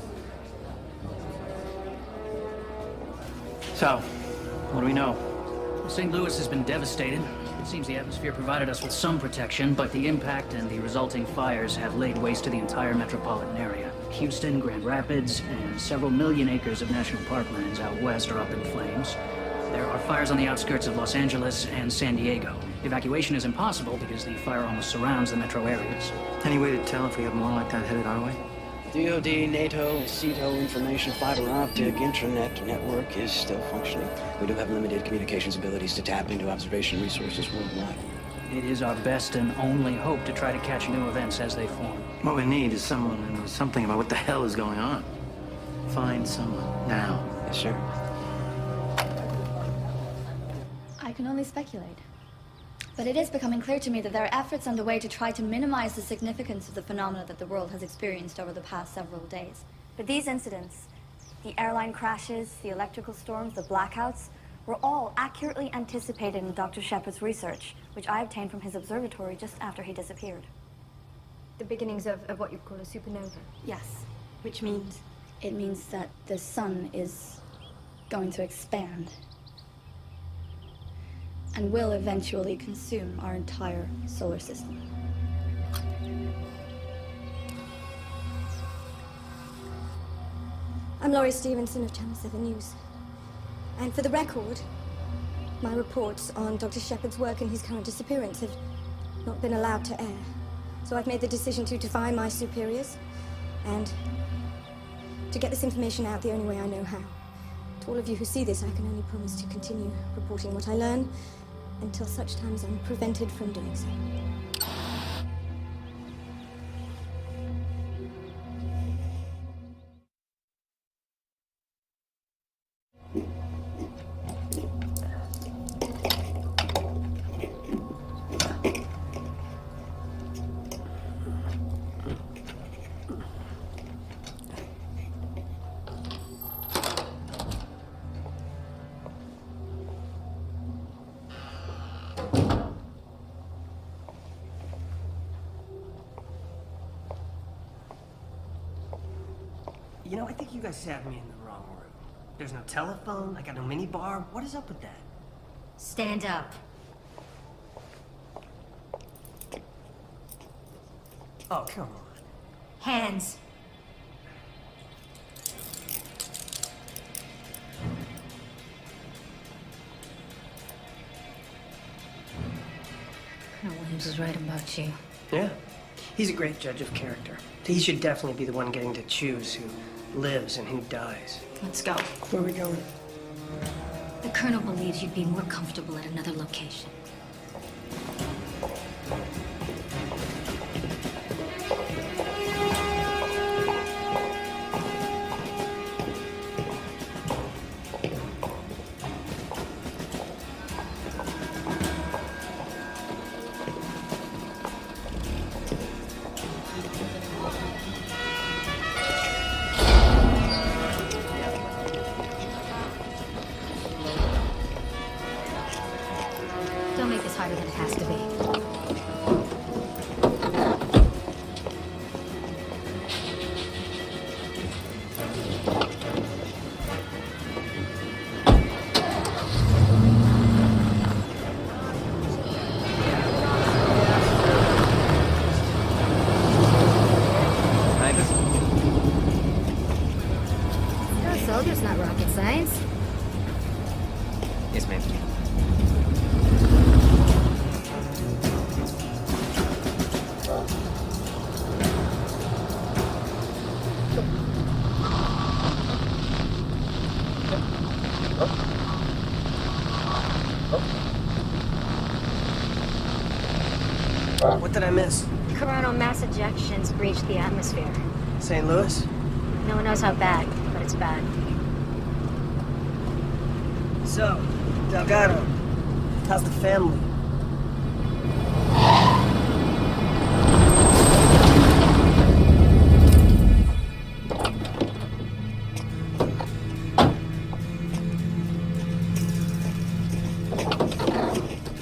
So, what do we know? St. Louis has been devastated. It seems the atmosphere provided us with some protection, but the impact and the resulting fires have laid waste to the entire metropolitan area. Houston, Grand Rapids, and several million acres of national park lands out west are up in flames. There are fires on the outskirts of Los Angeles and San Diego. Evacuation is impossible because the fire almost surrounds the metro areas. Any way to tell if we have more like that headed our way? DoD, NATO, CETO information fiber optic intranet network is still functioning. We do have limited communications abilities to tap into observation resources worldwide. It is our best and only hope to try to catch new events as they form. What we need is someone who knows something about what the hell is going on. Find someone now. Yes, sir. I can only speculate. But it is becoming clear to me that there are efforts underway to try to minimize the significance of the phenomena that the world has experienced over the past several days. But these incidents, the airline crashes, the electrical storms, the blackouts, were all accurately anticipated in Dr. Shepard's research, which I obtained from his observatory just after he disappeared. The beginnings of what you'd call a supernova? Yes. Which means? It means that the sun is going to expand and will eventually consume our entire solar system. I'm Laurie Stevenson of Channel 7 News. And for the record, my reports on Dr. Shepard's work and his current disappearance have not been allowed to air. So I've made the decision to defy my superiors and To get this information out the only way I know how. To all of you who see this, I can only promise to continue reporting what I learn until such time as I'm prevented from doing so. You know, I think you guys have me in the wrong room. There's no telephone, I got no mini bar. What is up with that? Stand up. Oh, come on. Hands. Colonel Williams is right about you. Yeah. He's a great judge of character. He should definitely be the one getting to choose who lives and who dies. Let's go. Where are we going? The Colonel believes you'd be more comfortable at another location. Don't make this harder than it has to be. A soldier's not rocket science. Yes, ma'am. What did I miss? Coronal mass ejections breached the atmosphere. St. Louis? No one knows how bad, but it's bad. So, Delgado, how's the family?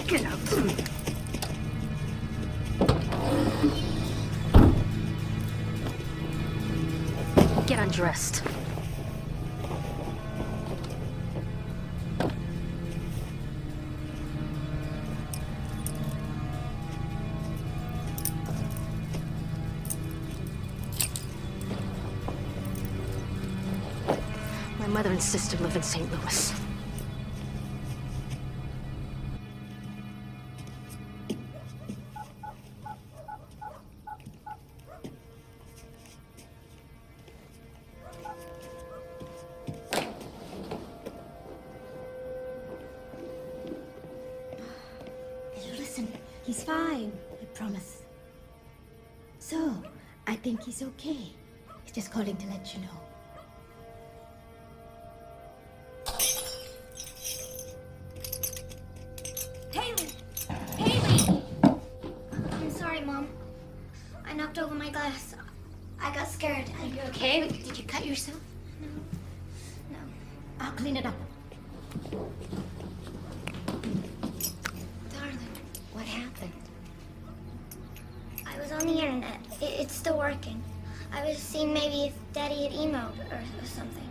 Get out. Get undressed. My mother and sister live in St. Louis. Listen, he's fine, I promise. So, I think he's okay. He's just calling to let you know. Haley! Haley! I'm sorry, Mom. I knocked over my glass. I got scared. Are you okay? Did you cut yourself? No. I'll clean it up. Darling, What happened? I was on the internet. It's still working. I was seeing maybe if Daddy had emailed or something.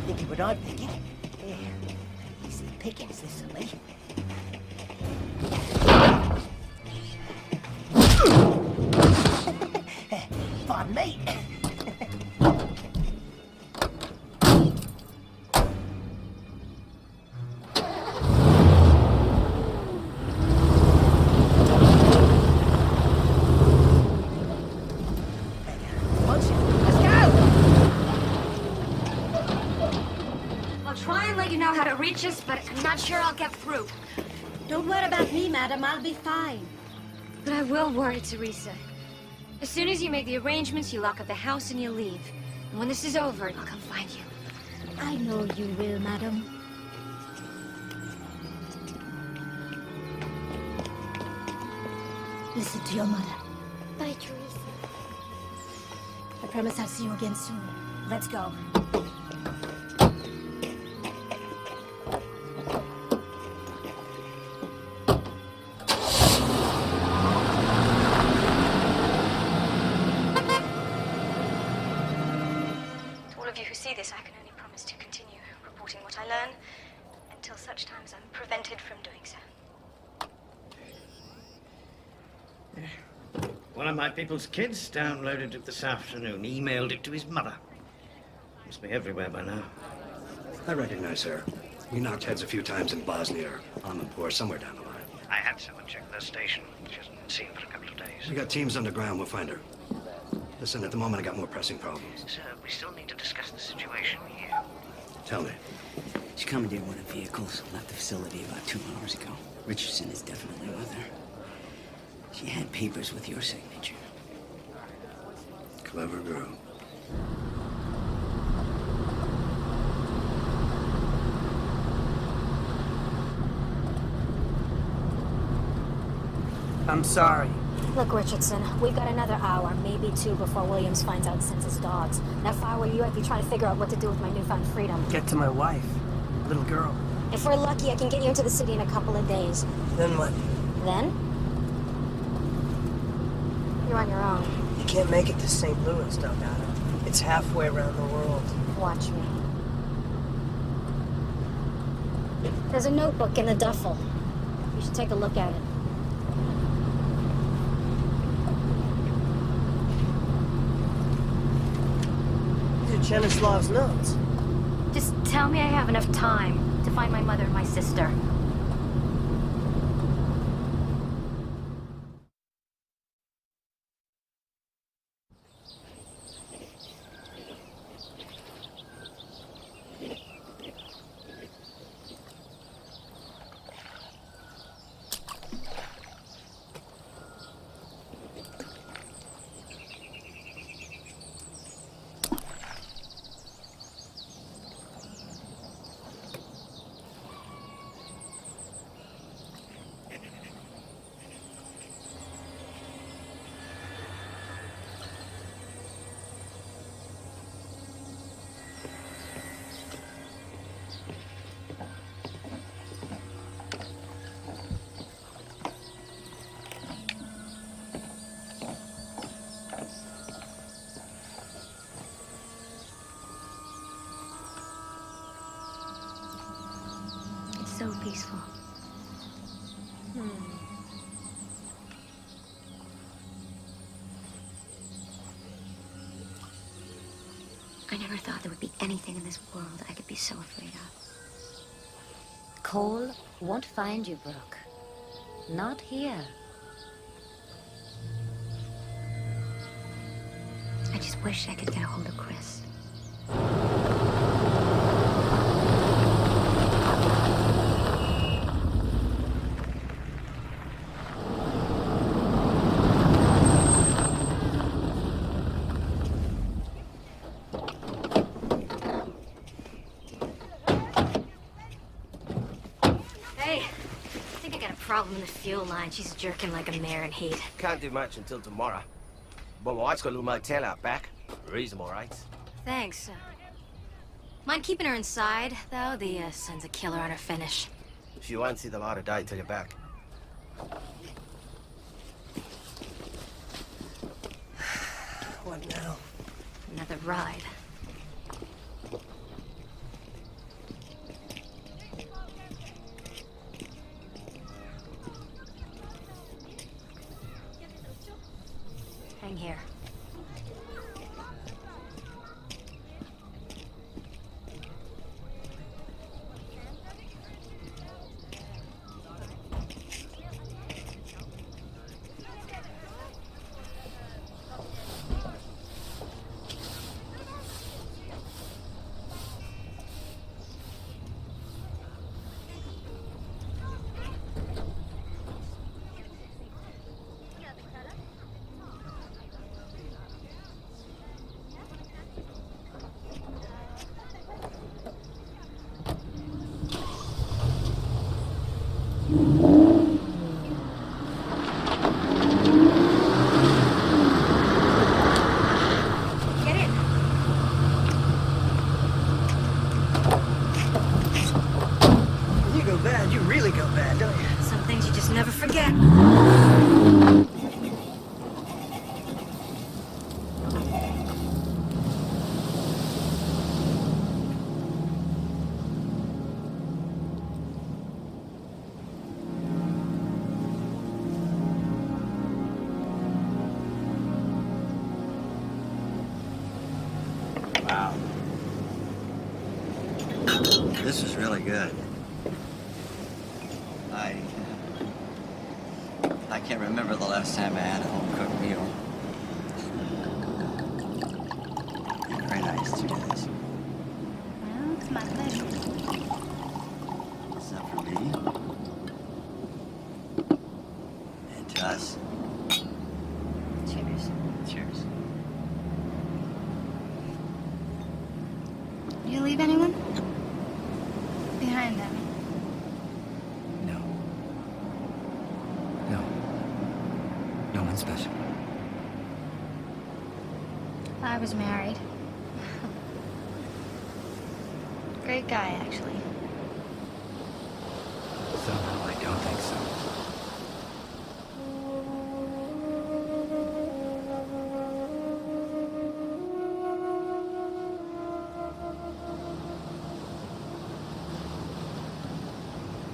Think you would I pick it? Yeah. Easy pickings this will be. Pardon me. reach us, but I'm not sure I'll get through. Don't worry about me, madam. I'll be fine. But I will worry, Teresa. As soon as you make the arrangements, you lock up the house and you leave. And when this is over, I'll come find you. I know you will, madam. Listen to your mother. Bye, Teresa. I promise I'll see you again soon. Let's go. To all of you who see this, I can only promise to continue reporting what I learn until such time as I'm prevented from doing so. One of my people's kids downloaded it this afternoon, emailed it to his mother. Must be everywhere by now. I recognize her. We knocked heads a few times in Bosnia or Amanpour, somewhere down the line. I had someone check the station. She hasn't been seen for a couple of days. We got teams underground, we'll find her. Listen, at the moment I got more pressing problems. Sir, we still need to discuss the situation here. Tell me. She commandeered one of the vehicles, left the facility about 2 hours ago. Richardson is definitely with her. She had papers with your signature. Clever girl. I'm sorry. Look, Richardson, we've got another hour, maybe 2, before Williams finds out and sends his dogs. Now, if I were you, I'd be trying to figure out what to do with my newfound freedom. Get to my wife. Little girl. If we're lucky, I can get you into the city in a couple of days. Then what? Then? You're on your own. You can't make it to St. Louis, Delgado. It's halfway around the world. Watch me. There's a notebook in the duffel. You should take a look at it. These are Chenislav's notes. Just tell me I have enough time to find my mother and my sister. So peaceful. I never thought there would be anything in this world I could be so afraid of. Cole won't find you, Brooke. Not here. I just wish I could get a hold of Chris. Problem in the fuel line. She's jerking like a mare in heat. Can't do much until tomorrow. But my wife's got a little motel out back. Reasonable rates. Thanks. Mind keeping her inside, though? The sun's a killer on her finish. She won't see the light of day till you're back. What now? Another ride. Hang here. Wow. This is really good. I can't remember the last time I had a home-cooked meal. Very nice to do this. Well, it's my pleasure. It's not for me. And to us. Cheers. Cheers. You leave anyone behind them? No one special. I was married. Great guy, actually. Somehow I don't think so.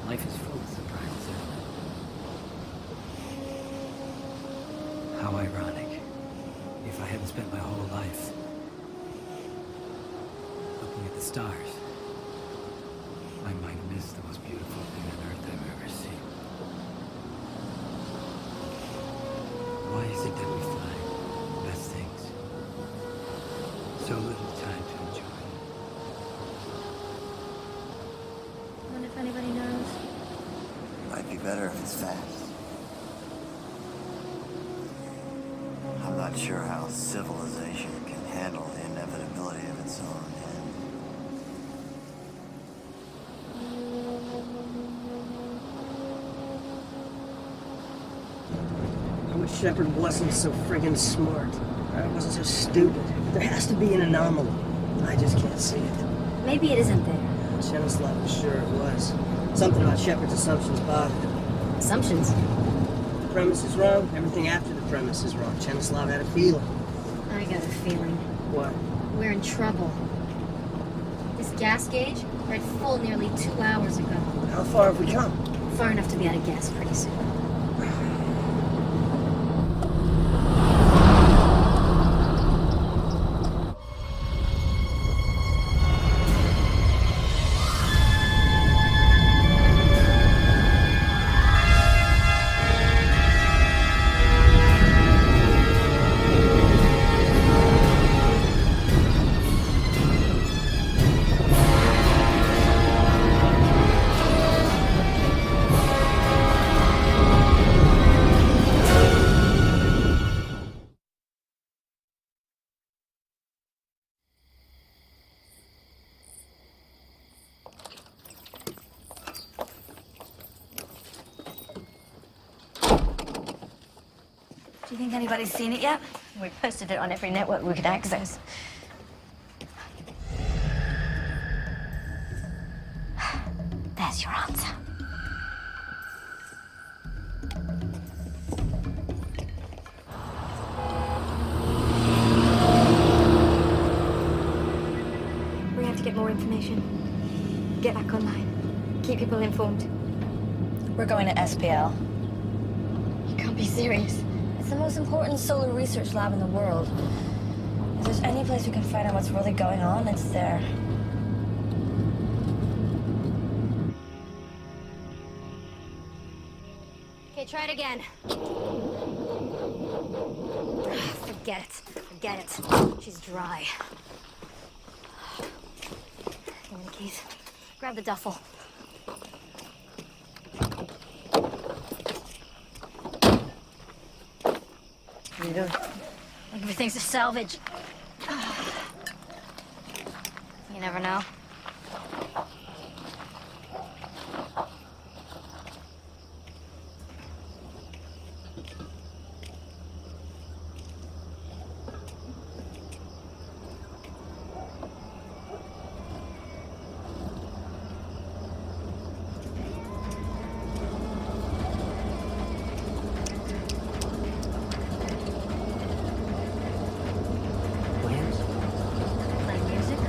Life is full of surprises, isn't it? How ironic. If I hadn't spent my whole life looking at the stars, I might miss the most beautiful thing on earth I've ever seen. Why is it that we find the best things? So little time to enjoy. I wonder if anybody knows. Might be better if it's fast. I'm not sure how civilization can handle the inevitability of its own end. I wish Shepard wasn't so friggin' smart. I wasn't so stupid. There has to be an anomaly. I just can't see it. Maybe it isn't there. Chemislav was sure it was. Something about Shepard's assumptions bothered him. Assumptions? The premise is wrong. Everything after the premise is wrong. Chemislav had a feeling. I got a feeling. What? We're in trouble. This gas gauge read full nearly 2 hours ago. How far have we come? Far enough to be out of gas pretty soon. Do you think anybody's seen it yet? We posted it on every network we could access. There's your answer. We have to get more information. Get back online. Keep people informed. We're going to SPL. You can't be serious. It's the most important solar research lab in the world. If there's any place we can find out what's really going on, it's there. Okay, try it again. Forget it. Forget it. She's dry. Give me the keys. Grab the duffel. What are you doing? Looking for things to salvage. You never know. Playing music?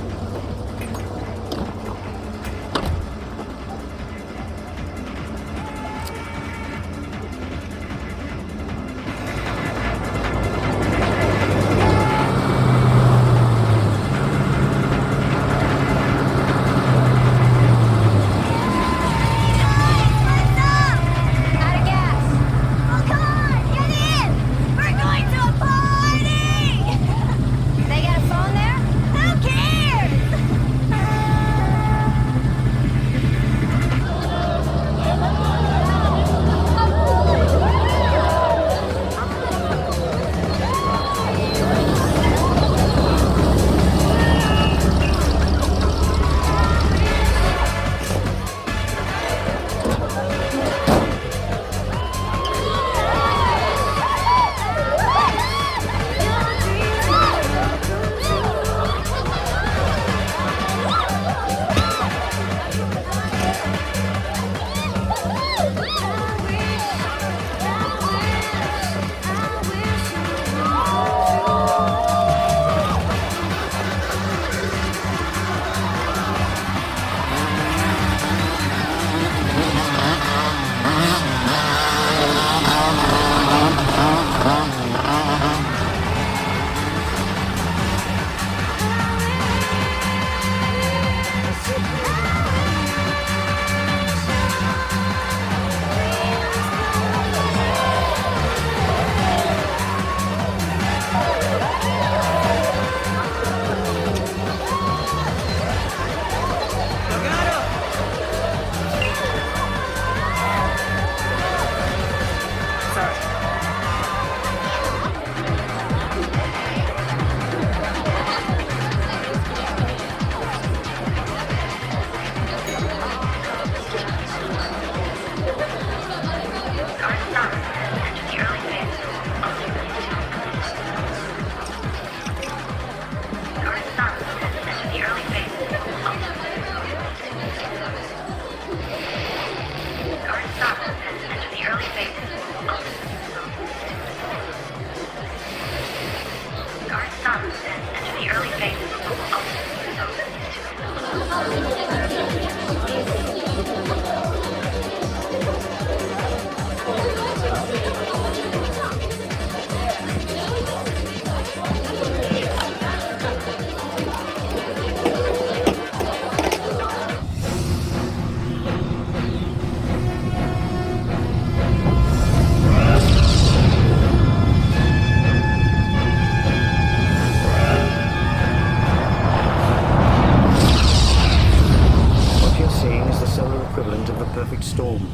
What you're seeing is the solar equivalent of a perfect storm,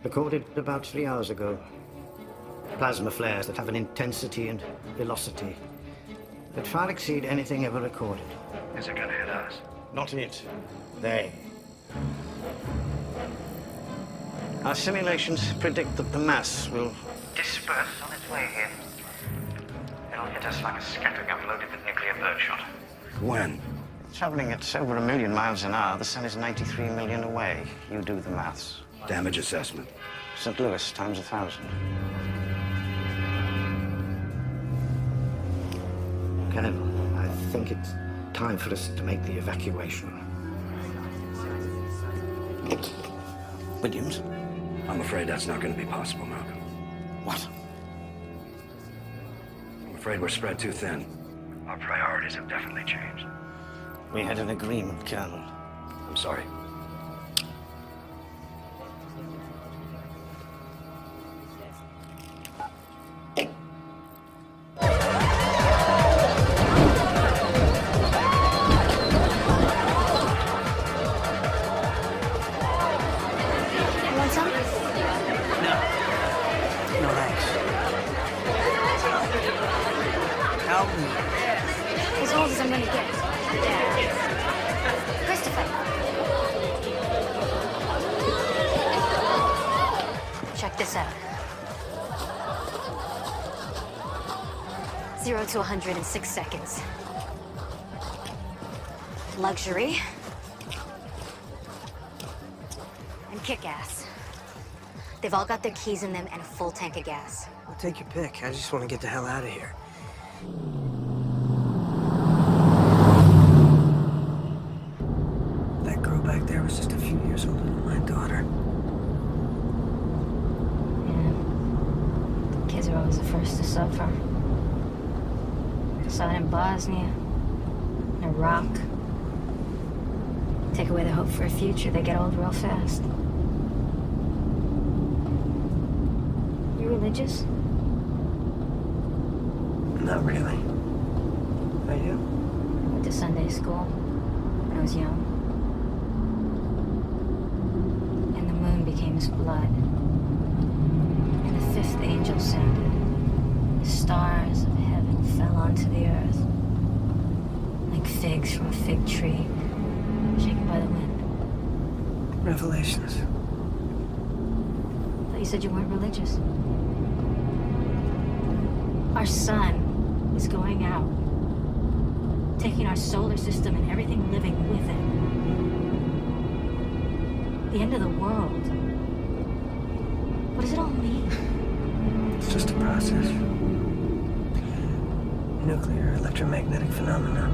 recorded about 3 hours ago. Plasma flares that have an intensity and velocity that far exceed anything ever recorded. Is it gonna hit us? Not it. They. Our simulations predict that the mass will disperse on its way here. It'll hit us like a scattergun loaded with nuclear birdshot. When? traveling at over 1 million miles an hour. The sun is 93 million away. You do the maths. Damage assessment. St. Louis times 1,000. Colonel, I think it's time for us to make the evacuation. Williams? I'm afraid that's not going to be possible, Malcolm. What? I'm afraid we're spread too thin. Our priorities have definitely changed. We had an agreement, Colonel. I'm sorry. Want some? No thanks. Help me. As old as I'm gonna get. Christopher. Check this out. 0 to 100 in 6 seconds. Luxury. And kick-ass. They've all got their keys in them and a full tank of gas. Well, take your pick. I just want to get the hell out of here. That girl back there was just a few years older than my daughter. Yeah. Kids are always the first to suffer. Saw it in Bosnia, in Iraq. Take away their hope for a future, they get old real fast. You religious? Not really. Are you? Went to Sunday school when I was young. And the moon became his blood. And the fifth angel sounded. The stars of heaven fell onto the earth. Like figs from a fig tree, shaken by the wind. Revelations. I thought you said you weren't religious. Our sun is going out, taking our solar system and everything living with it. The end of the world. What does it all mean? It's just a process. Nuclear electromagnetic phenomena.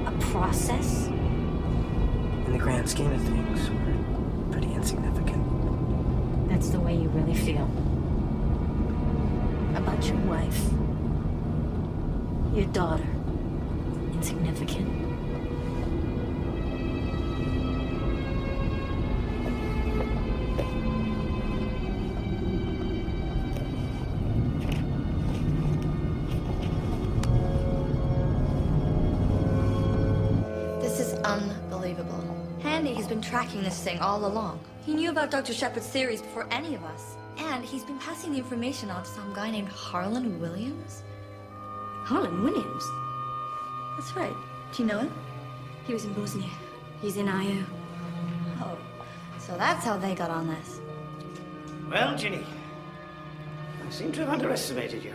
A process? In the grand scheme of things, we're pretty insignificant. That's the way you really feel. About your wife. Your daughter. Insignificant. This is unbelievable. Handy has been tracking this thing all along. He knew about Dr. Shepard's theories before any of us. And he's been passing the information on to some guy named Harlan Williams. Harlan Williams? That's right. Do you know him? He was in Bosnia. He's in IO. Oh, so that's how they got on this. Well, Ginny, I seem to have underestimated you.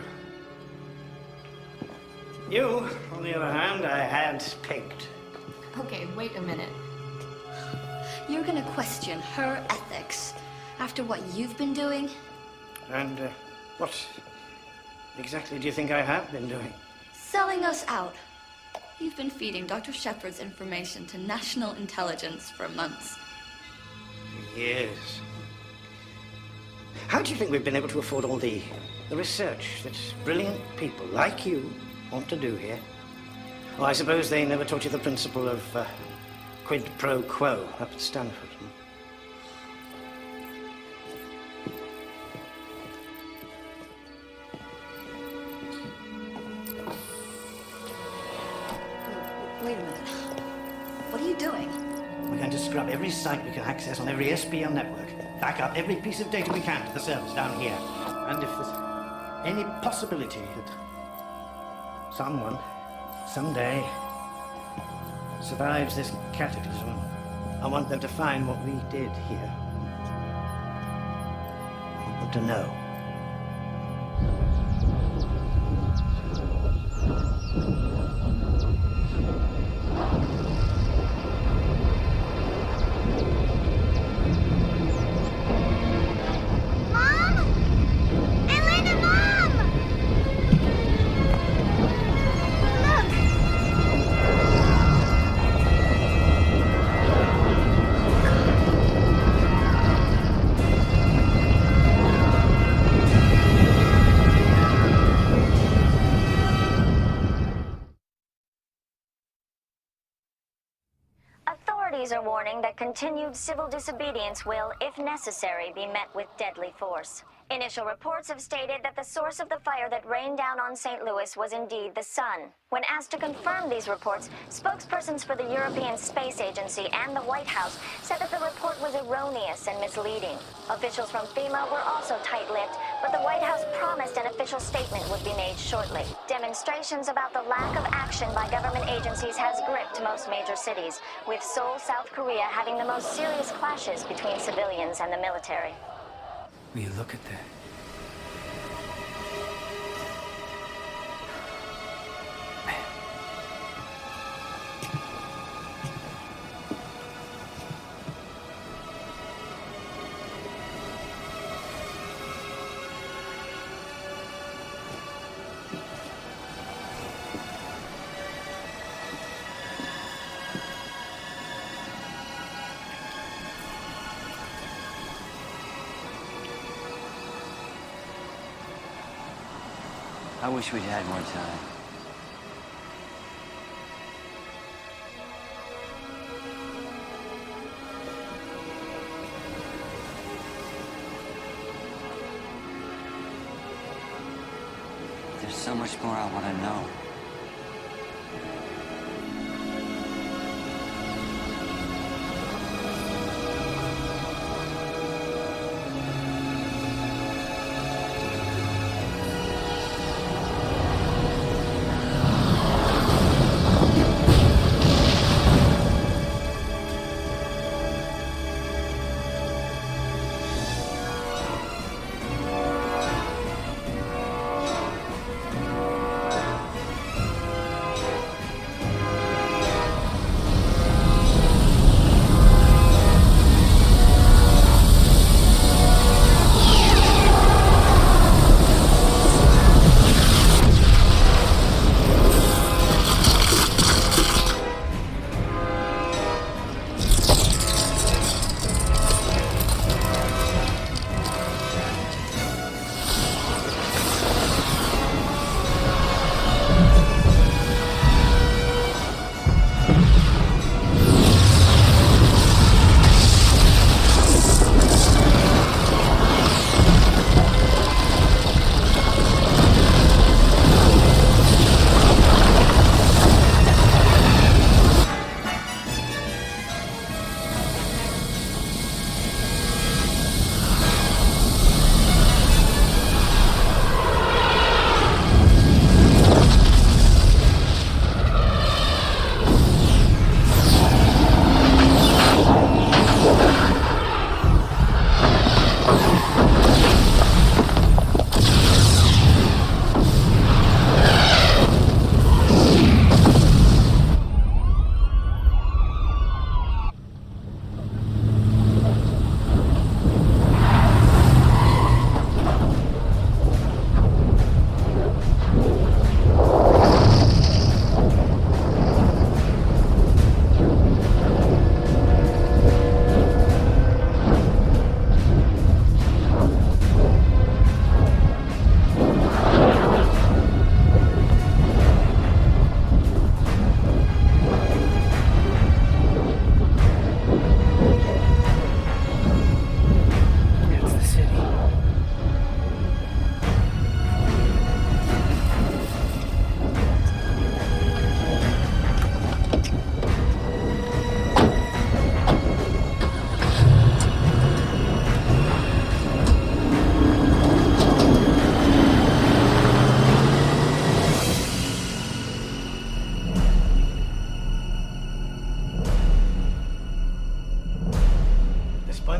You, on the other hand, I had pegged. Okay, wait a minute. You're gonna question her ethics after what you've been doing? And what exactly do you think I have been doing? Selling us out. You've been feeding Dr. Shepard's information to national intelligence for months. For years. How do you think we've been able to afford all the research that brilliant people like you want to do here? Oh, I suppose they never taught you the principle of quid pro quo up at Stanford. Wait a minute. What are you doing? We're going to scrub every site we can access on every SPL network, back up every piece of data we can to the servers down here. And if there's any possibility that someone, someday, survives this cataclysm, I want them to find what we did here. I want them to know. Authorities are warning that continued civil disobedience will, if necessary, be met with deadly force. Initial reports have stated that the source of the fire that rained down on St. Louis was indeed the sun. When asked to confirm these reports, spokespersons for the European Space Agency and the White House said that the report was erroneous and misleading. Officials from FEMA were also tight-lipped, but the White House promised an official statement would be made shortly. Demonstrations about the lack of action by government agencies has gripped most major cities, with Seoul, South Korea having the most serious clashes between civilians and the military. Will you look at that? I wish we'd had more time. There's so much more I want to know.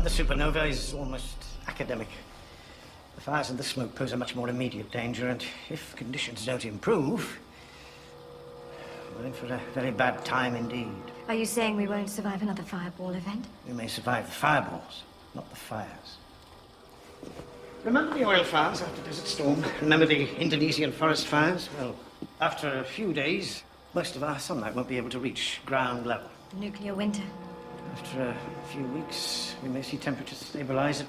The supernova is almost academic. The fires and the smoke pose a much more immediate danger, and if conditions don't improve, we're in for a very bad time indeed. Are you saying we won't survive another fireball event? We may survive the fireballs, not the fires. Remember the oil fires after Desert Storm? Remember the Indonesian forest fires? Well, after a few days, most of our sunlight won't be able to reach ground level. Nuclear winter. After a few weeks, we may see temperatures stabilize at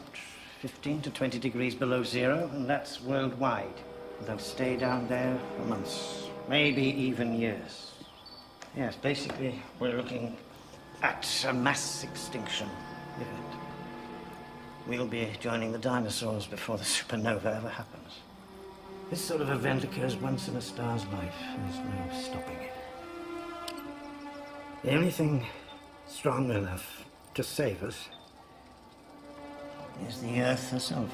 15 to 20 degrees below zero, and that's worldwide. They'll stay down there for months, maybe even years. Yes, basically, we're looking at a mass extinction event. We'll be joining the dinosaurs before the supernova ever happens. This sort of event occurs once in a star's life. There's no stopping it. The only thing strong enough to save us is the Earth herself.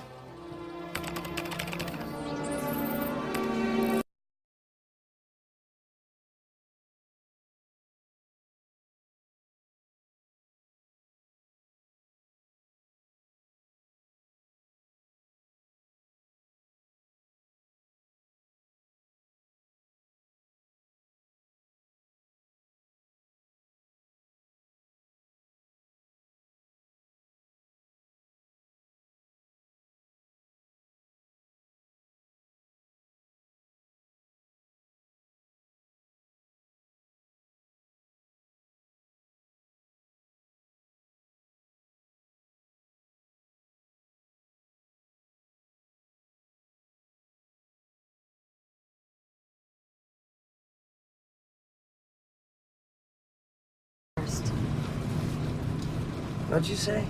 What'd you say?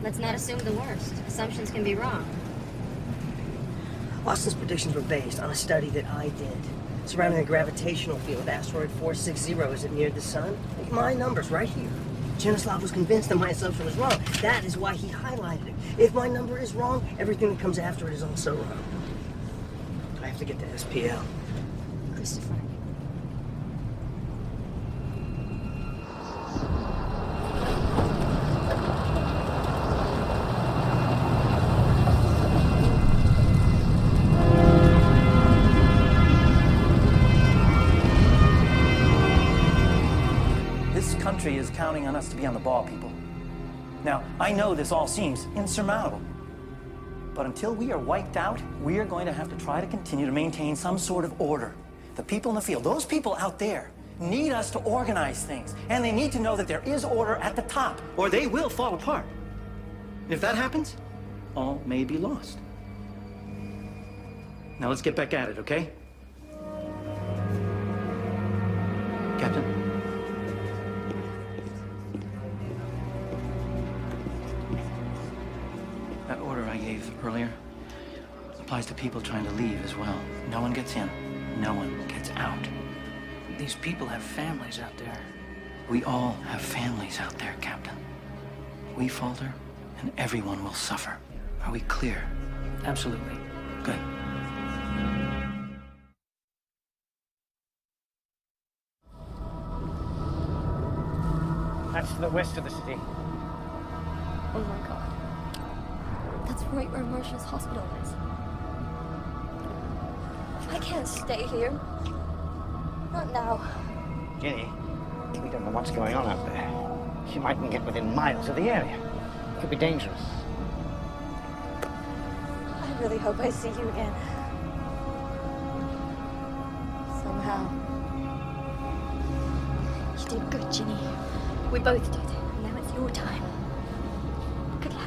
Let's not assume the worst. Assumptions can be wrong. Austin's predictions were based on a study that I did. Surrounding the gravitational field of asteroid 460 as it neared the sun. My number's right here. Chernyshev was convinced that my assumption was wrong. That is why he highlighted it. If my number is wrong, everything that comes after it is also wrong. I have to get to SPL. Christopher. Is counting on us to be on the ball, people. Now, I know this all seems insurmountable, but until we are wiped out, we are going to have to try to continue to maintain some sort of order. The people in the field, those people out there, need us to organize things, and they need to know that there is order at the top, or they will fall apart. And if that happens, all may be lost. Now let's get back at it, okay? Captain? That order I gave earlier applies to people trying to leave as well. No one gets in. No one gets out. These people have families out there. We all have families out there, Captain. We falter, and everyone will suffer. Are we clear? Absolutely. Good. That's to the west of the city. Oh my god. That's right where Marshall's hospital is. I can't stay here. Not now. Jenny, we don't know what's going on out there. She mightn't get within miles of the area. It could be dangerous. I really hope I see you again. Somehow. You did good, Ginny. We both did. Now it's your time. Good luck.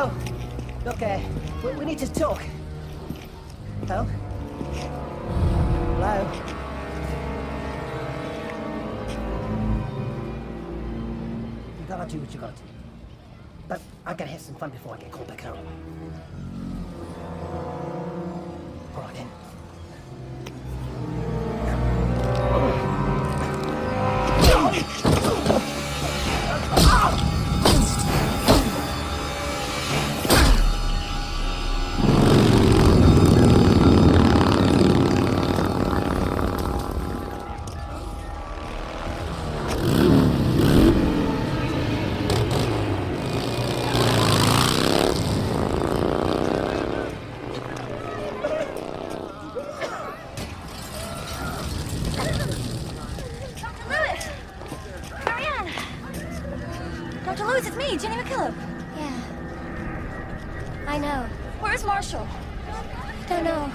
Hello? Look, we need to talk. Hello? Hello? You gotta do what you gotta do. But I gotta have some fun before I get called back home. All right, then. Dr. Lewis, it's me, Jenny McKillop. Yeah. I know. Where's Marshall? Don't know.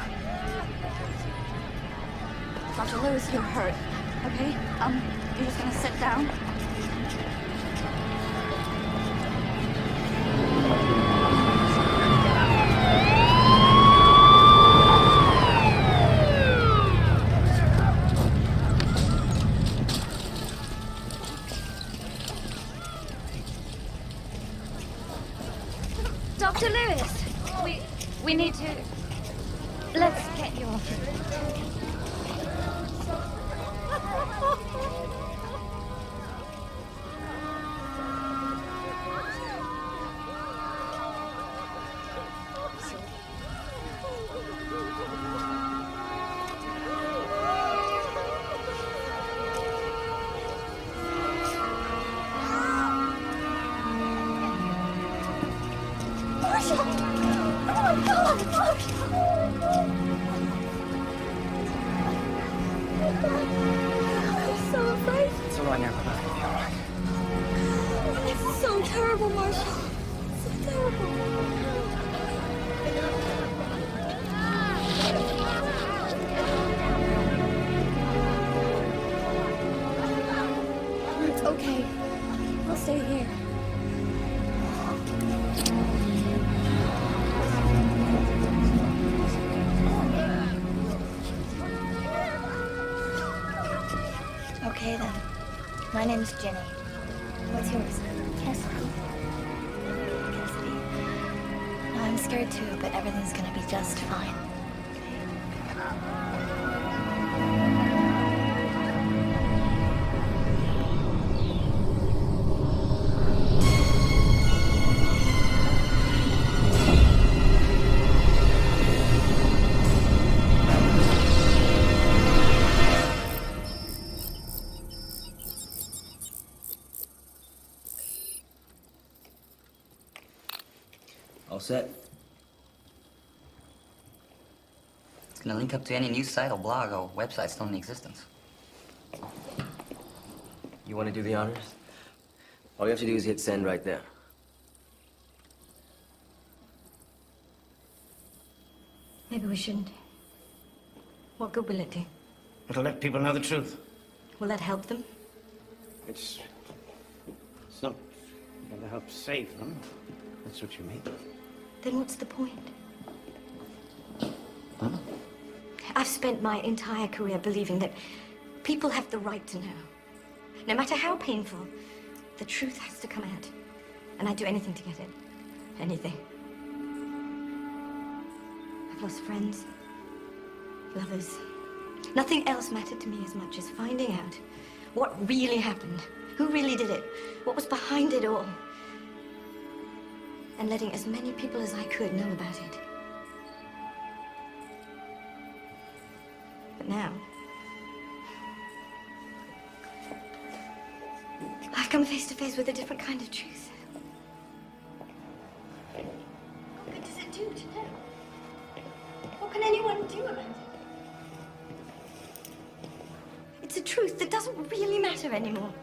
Dr. Lewis, you're hurt. Okay? You're just gonna sit down. Dr. Lewis, we need to... Let's get you off your feet. Marshall! Oh my God! I'm so afraid. It's all right now. It'll be all right. It's so terrible, Marshall. So terrible. It's okay. I'll stay here. Okay then. My name's Jenny. What's yours? Cassidy. Cassidy. I'm scared too, but everything's gonna be just fine. All set? It's gonna link up to any news site or blog or website still in existence. You want to do the honors? All you have to do is hit send right there. Maybe we shouldn't. What good will it do? It'll let people know the truth. Will that help them? It's not going to help save them. That's what you mean. Then what's the point? Huh? I've spent my entire career believing that people have the right to know. No matter how painful, the truth has to come out. And I'd do anything to get it. Anything. I've lost friends, lovers. Nothing else mattered to me as much as finding out what really happened, who really did it, what was behind it all, and letting as many people as I could know about it. But now, I've come face to face with a different kind of truth. What good does it do to know? What can anyone do about it? It's a truth that doesn't really matter anymore.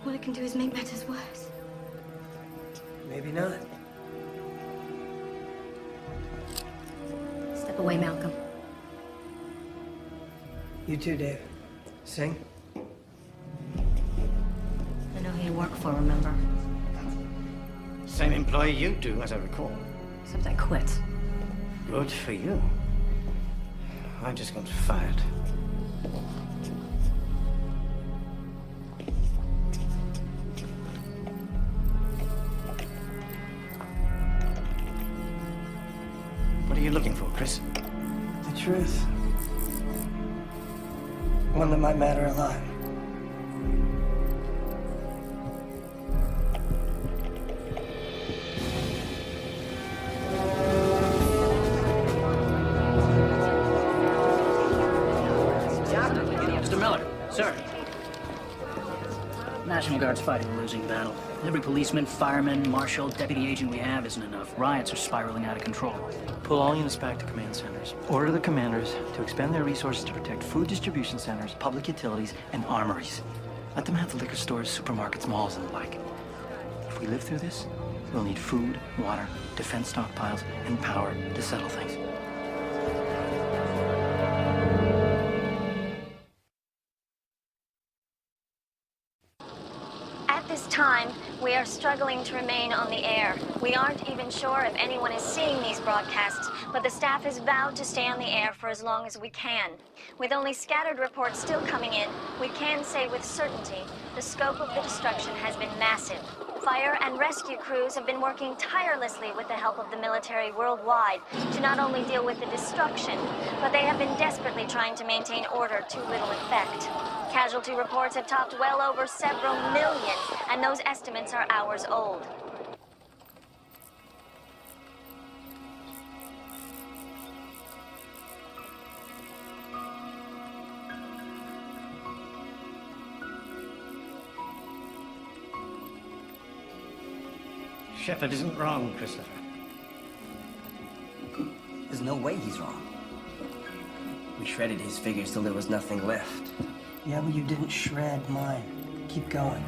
All it can do is make matters worse. Maybe not. Step away, Malcolm. You too, Dave. Sing. I know who you work for, remember? Same employee you do, as I recall. Except I quit. Good for you. I just got fired. What are you looking for, Chris? The truth. One that might matter a lot. Mr. Miller, sir. National Guard's fighting a losing battle. Every policeman, fireman, marshal, deputy agent we have isn't enough. Riots are spiraling out of control. Pull all units back to command centers. Order the commanders to expend their resources to protect food distribution centers, public utilities, and armories. Let them have the liquor stores, supermarkets, malls, and the like. If we live through this, we'll need food, water, defense stockpiles, and power to settle things. At this time, we are struggling to remain on the air. We aren't even sure if anyone is seeing these broadcasts, but the staff has vowed to stay on the air for as long as we can. With only scattered reports still coming in, we can say with certainty the scope of the destruction has been massive. Fire and rescue crews have been working tirelessly with the help of the military worldwide to not only deal with the destruction, but they have been desperately trying to maintain order to little effect. Casualty reports have topped well over several million, and those estimates are hours old. Shepard isn't wrong, Christopher. There's no way he's wrong. We shredded his figures till there was nothing left. Yeah, but you didn't shred mine. Keep going.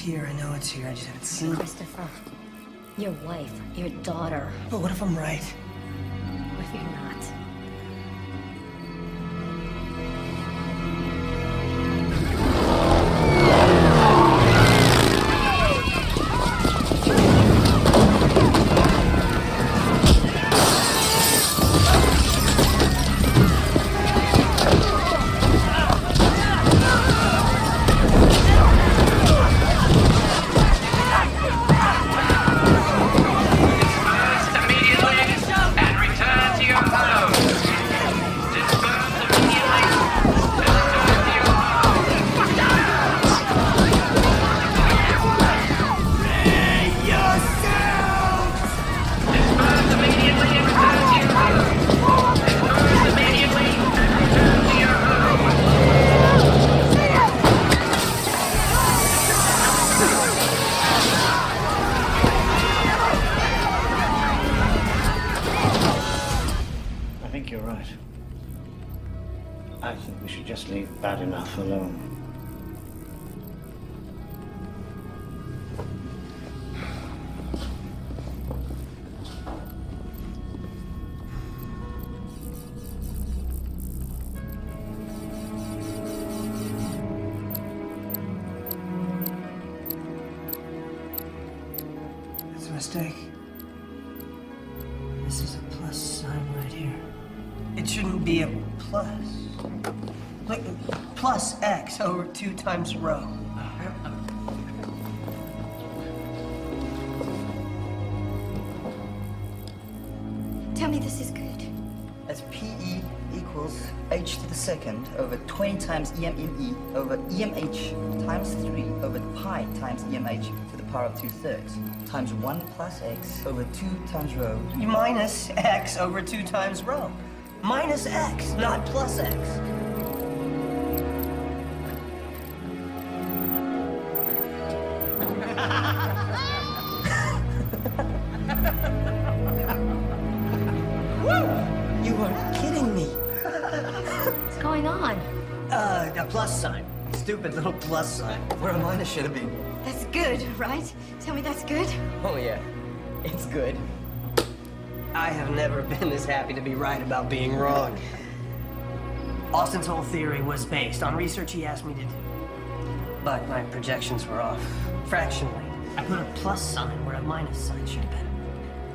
Here, I know it's here, I just haven't seen it. Christopher, your wife, your daughter. But what if I'm right? What if you're not? I think we should just leave bad enough alone. It's a mistake. This is a plus sign right here. It shouldn't be a plus. Like plus x over 2 times rho. Tell me this is good. That's PE equals h to the second over 20 times EMME over EMH times 3 over pi times EMH to the power of 2/3 times 1 plus x over 2 times rho. Minus x over 2 times rho. Minus x, not plus x. You are kidding me. What's going on? A plus sign. Stupid little plus sign. Where a minus should have been. That's good, right? Tell me that's good? Oh, yeah. It's good. I have never been this happy to be right about being wrong. Austin's whole theory was based on research he asked me to do. But my projections were off. Fractionally. I put a plus sign where a minus sign should have been.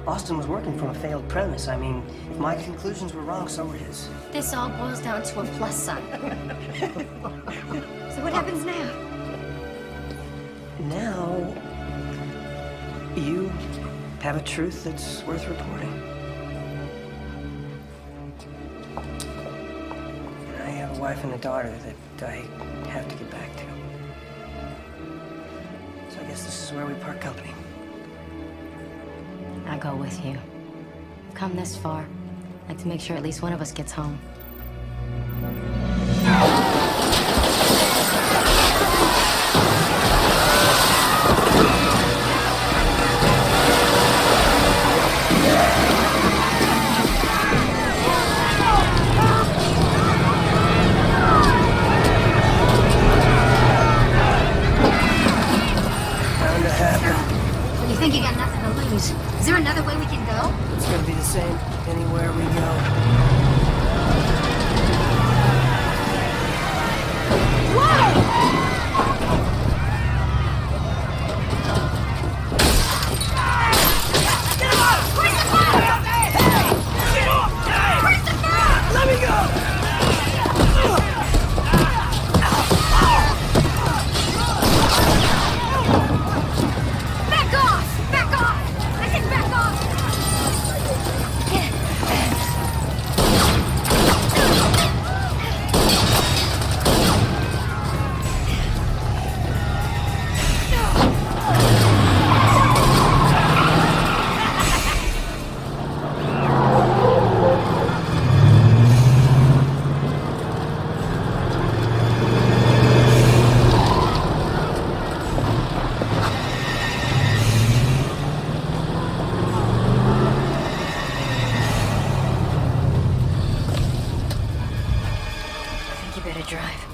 Austin was working from a failed premise. I mean, if my conclusions were wrong, so were his. This all boils down to a plus sign. So what happens now? Now, you have a truth that's worth reporting. I have a wife and a daughter that I have to get back to. So I guess this is where we part company. I'll go with you. We've come this far. I'd like to make sure at least one of us gets home. Bound to happen. You think you got nothing to lose? Is there another way we can go? It's gonna be the same anywhere we go. Let me go! Back off! Back off! I said back off! I think you better drive.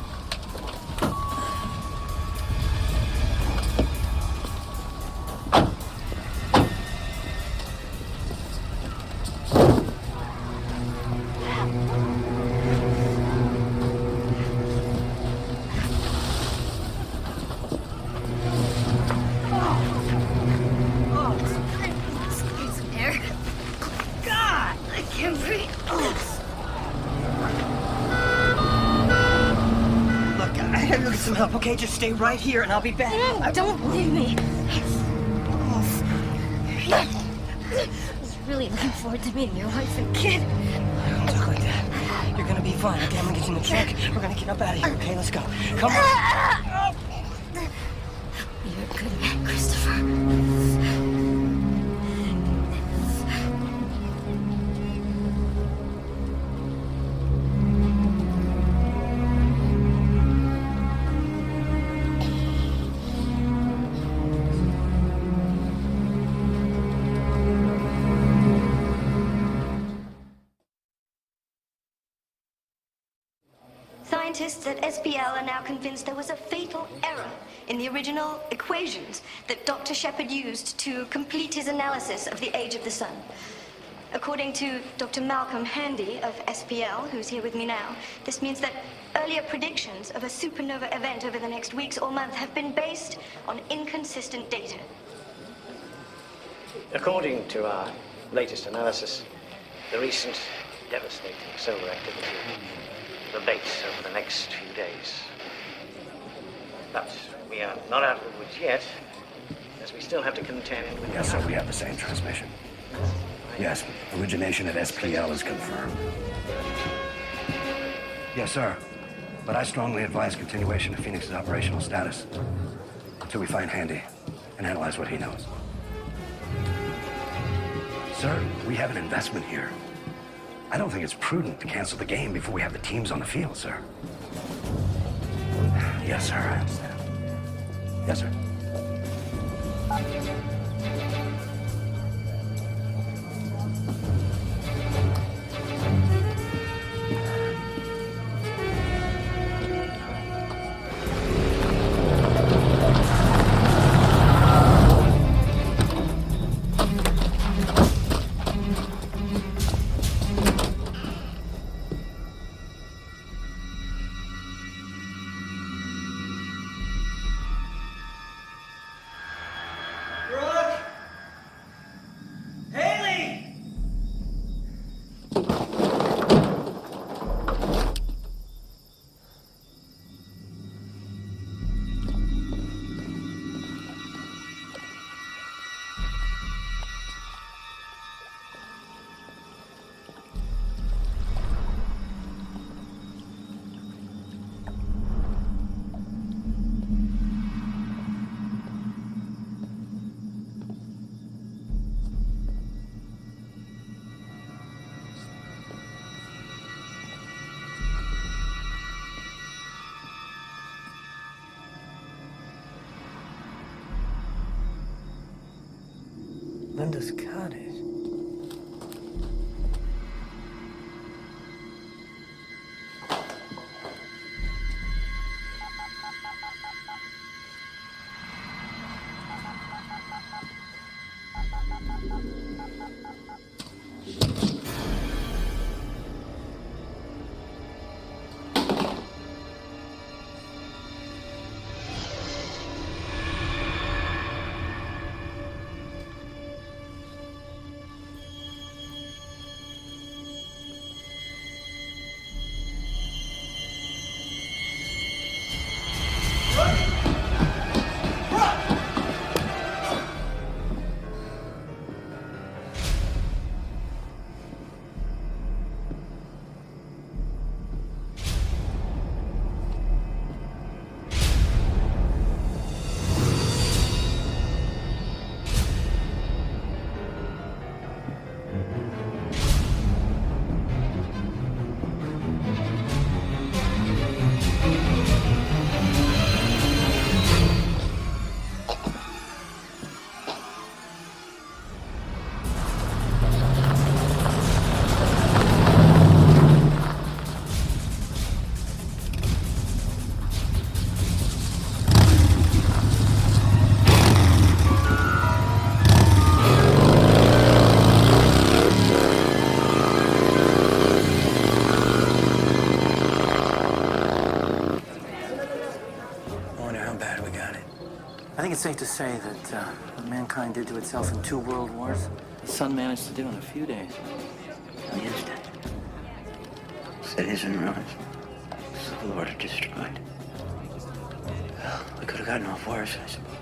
Air. God, I can't breathe. Look, I gotta go get some help, okay? Just stay right here and I'll be back. No, don't leave me. I was really looking forward to meeting your wife and kid. Don't talk like that. You're gonna be fine, okay? I'm gonna get you in the truck. We're gonna get up out of here, okay? Let's go. Come on. You're a good man, Christopher. Scientists at SPL are now convinced there was a fatal error in the original equations that Dr. Shepard used to complete his analysis of the age of the sun. According to Dr. Malcolm Handy of SPL, who's here with me now, this means that earlier predictions of a supernova event over the next weeks or month have been based on inconsistent data. According to our latest analysis, the recent devastating solar activity abates over the next few days. But we are not out of the woods yet, as we still have to contend with... Yes, sir, we have the same transmission. Yes, origination at SPL is confirmed. Yes, sir. But I strongly advise continuation of Phoenix's operational status until we find Handy and analyze what he knows. Sir, we have an investment here. I don't think it's prudent to cancel the game before we have the teams on the field, sir. Yes, sir, I understand. Yes, sir. Linda's cottage. I think it's safe to say that what mankind did to itself in 2 world wars, the sun managed to do in a few days. The instant cities in ruins, civil order destroyed. Well, we could have gotten off worse, I suppose.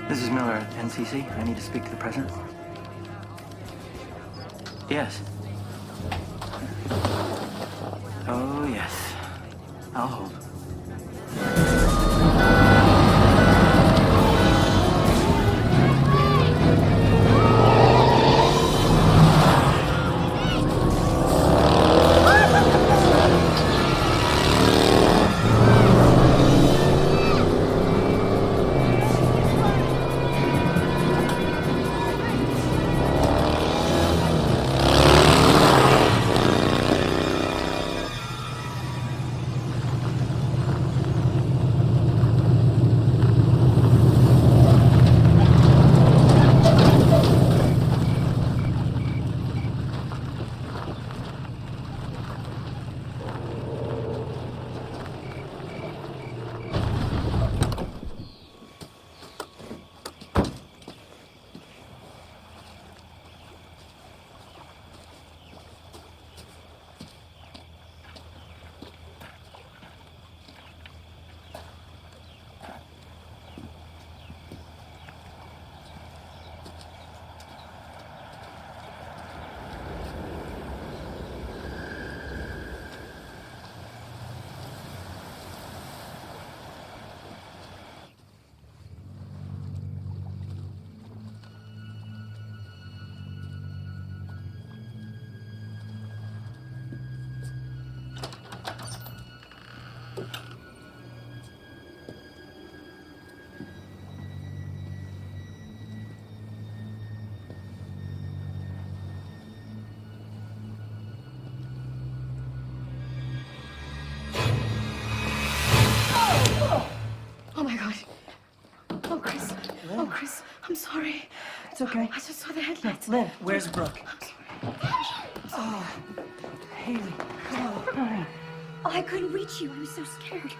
This is Miller at NCC. I need to speak to the president. Yes. Oh, yes. I'll hold. It's okay. I just saw the headlights. Lynn, where's Brooke? Oh, Haley, come on, honey. Oh, I couldn't reach you. I was so scared.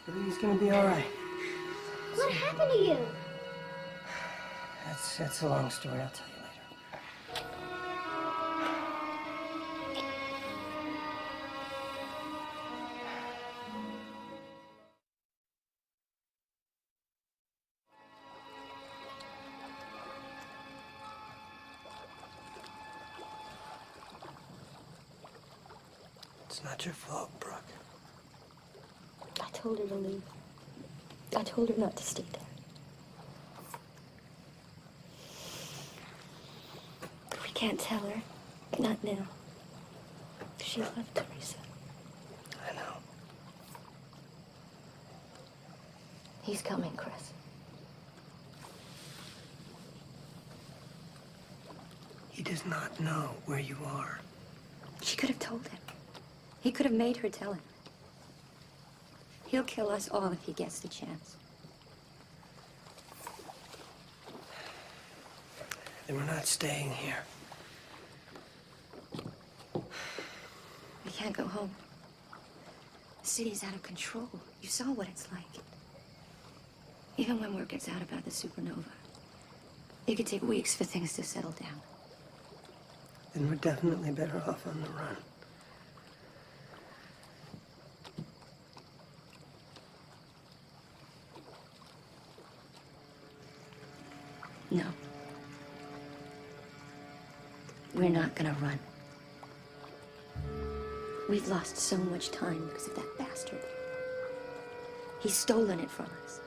Everything's gonna be all right. What happened to you? That's a long story. I'll tell you later. It's not your fault, Brooke. I told her to leave. I told her not to stay there. We can't tell her. Not now. She loved Teresa. I know. He's coming, Chris. He does not know where you are. She could have told him. He could have made her tell him. He'll kill us all if he gets the chance. Then we're not staying here. We can't go home. The city's out of control. You saw what it's like. Even when word gets out about the supernova, it could take weeks for things to settle down. Then we're definitely better off on the run. No. We're not gonna run. We've lost so much time because of that bastard. He's stolen it from us.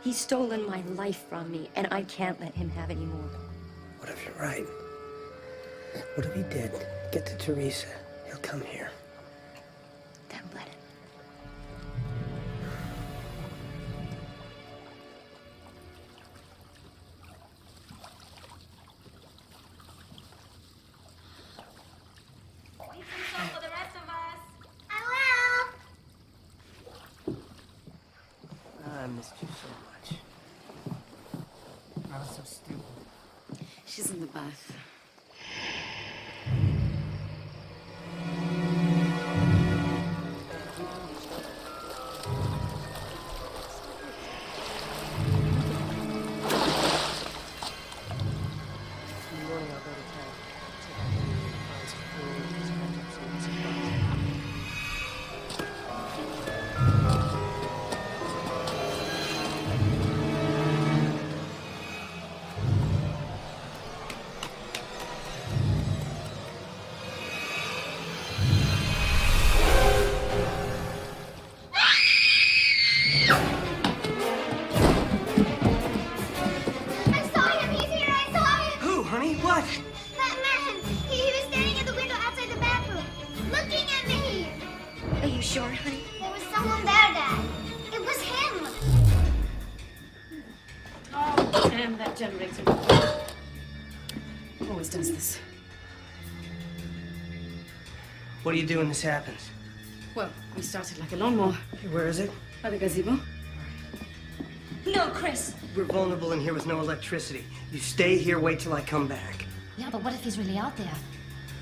He's stolen my life from me, and I can't let him have any more. What if you're right? What if he did get to Teresa? He'll come here. Then let him. For the rest of us. I will. I missed you so much. I was so stupid. She's in the bath. I saw him. He's here. I saw him. Who, honey? What? That man. He was standing at the window outside the bathroom, looking at me. Are you sure, honey? There was someone there, Dad. It was him. Oh, damn that generator. Always does this. What do you do when this happens? Well, we started like a lawnmower. Where is it? By the gazebo. No, Chris. We're vulnerable in here with no electricity. You stay here, wait till I come back. Yeah, but what if he's really out there?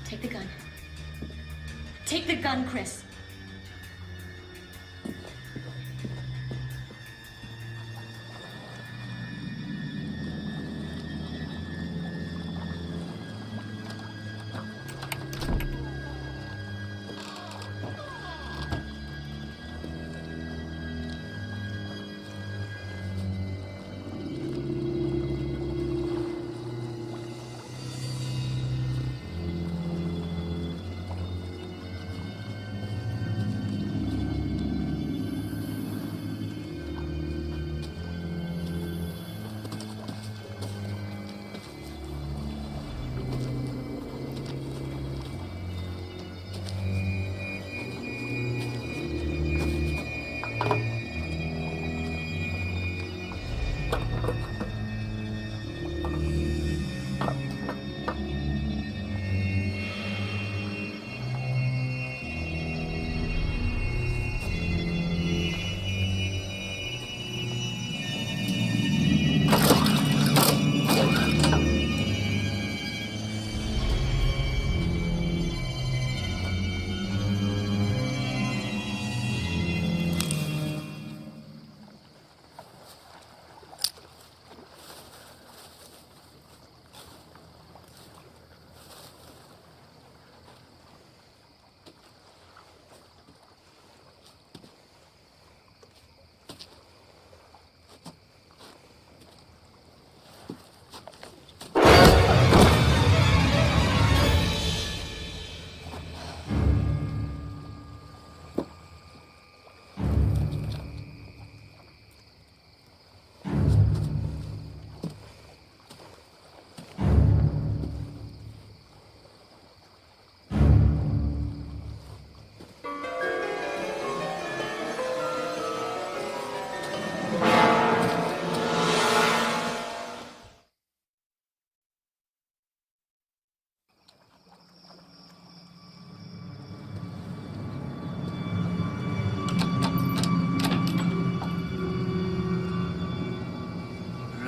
Take the gun. Take the gun, Chris.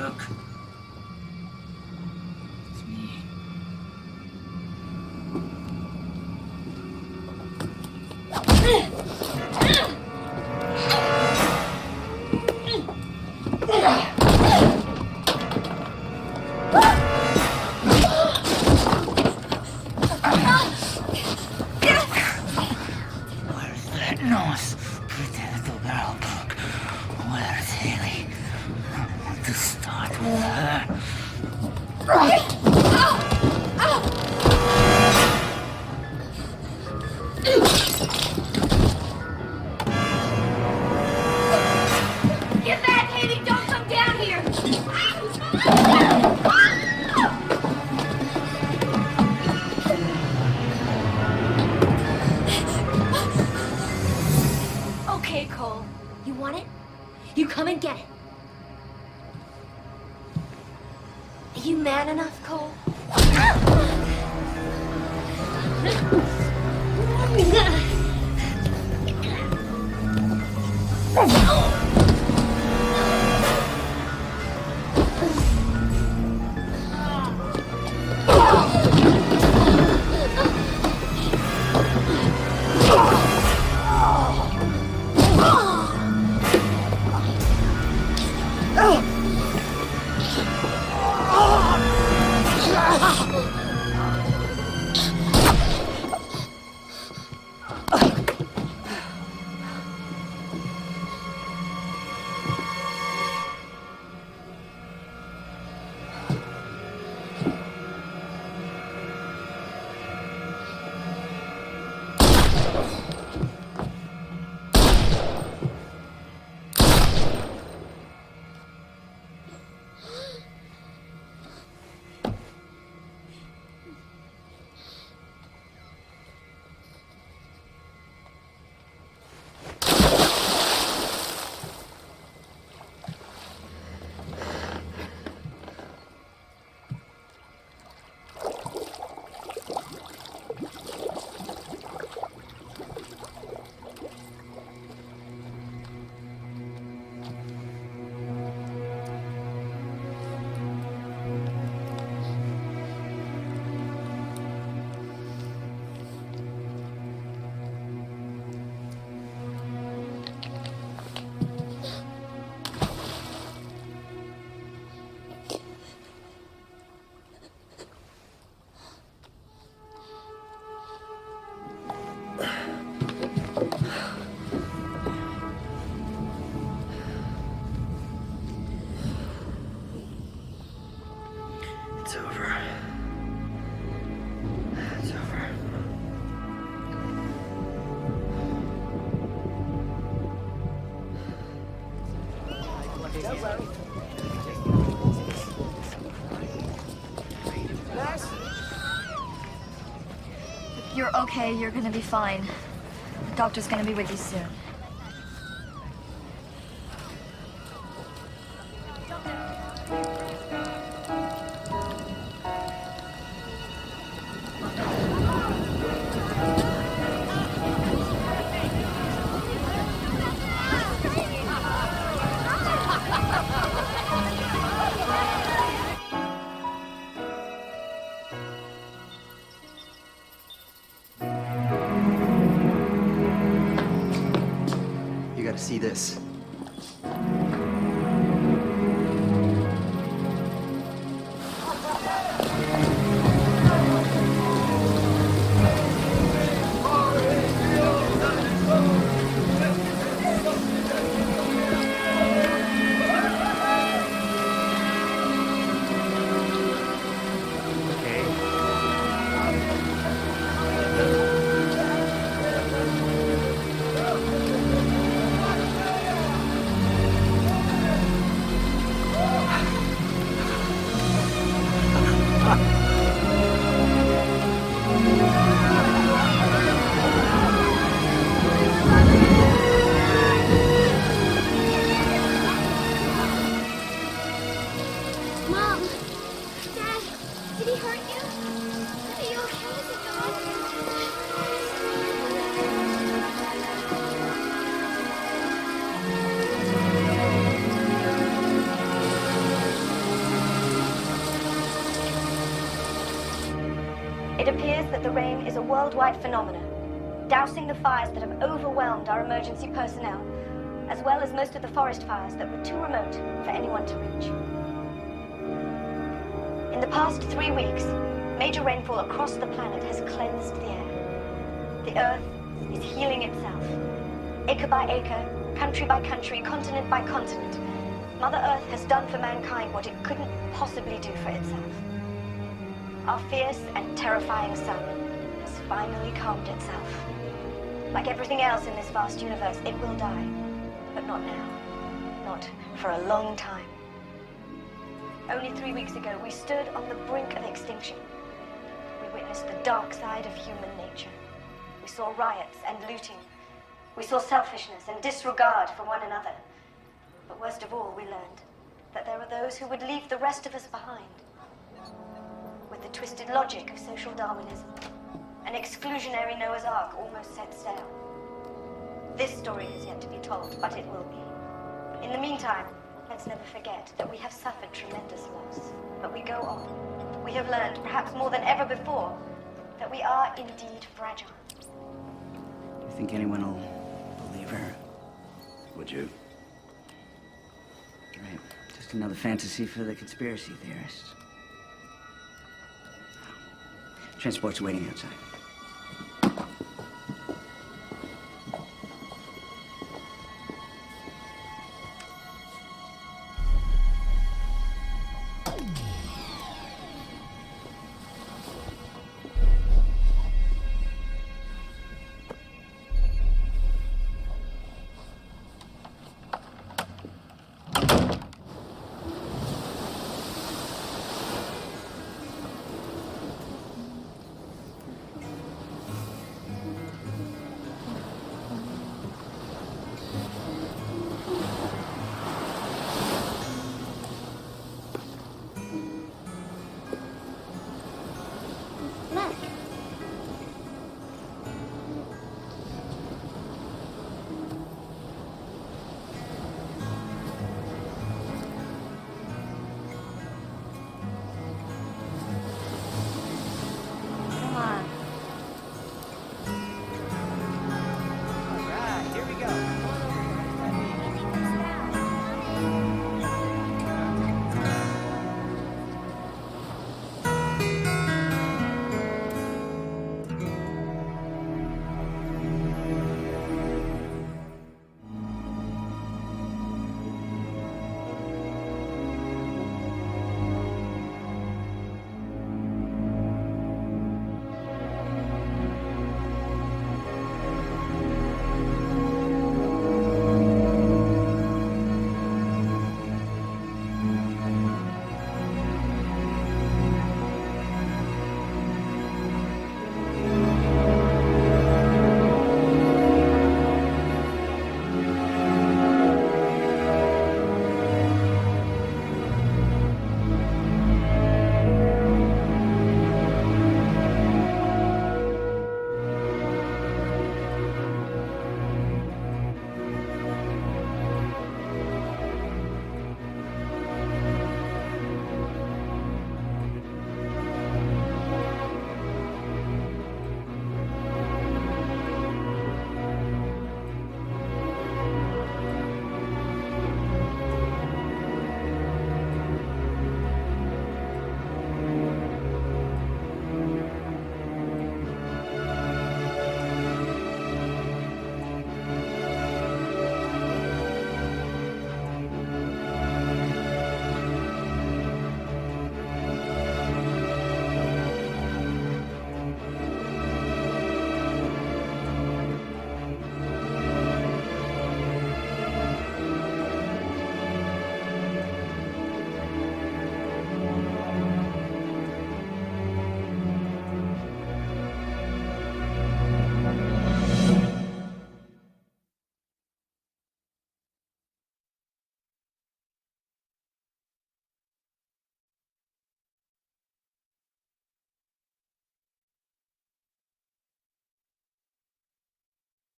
Look. It's me. Where's that noise? Pretty little girl book. Where's Haley? I want to start with her. Get back, Haley! Don't come down here! Okay, Cole. You want it? You come and get it. Are you man enough, Cole? It's over. It's over. You're okay. You're gonna be fine. The doctor's gonna be with you soon. It appears that the rain is a worldwide phenomenon, dousing the fires that have overwhelmed our emergency personnel, as well as most of the forest fires that were too remote for anyone to reach. In the past 3 weeks, major rainfall across the planet has cleansed the air. The Earth is healing itself. Acre by acre, country by country, continent by continent, Mother Earth has done for mankind what it couldn't possibly do for itself. Our fierce and terrifying sun has finally calmed itself. Like everything else in this vast universe, it will die. But not now. Not for a long time. Only 3 weeks ago, we stood on the brink of extinction. We witnessed the dark side of human nature. We saw riots and looting. We saw selfishness and disregard for one another. But worst of all, we learned that there are those who would leave the rest of us behind. With the twisted logic of social Darwinism, an exclusionary Noah's Ark almost set sail. This story has yet to be told, but it will be. In the meantime, let's never forget that we have suffered tremendous loss. But we go on. We have learned, perhaps more than ever before, that we are indeed fragile. Do you think anyone will believe her? Would you? Right. Just another fantasy for the conspiracy theorists. Transport's waiting outside.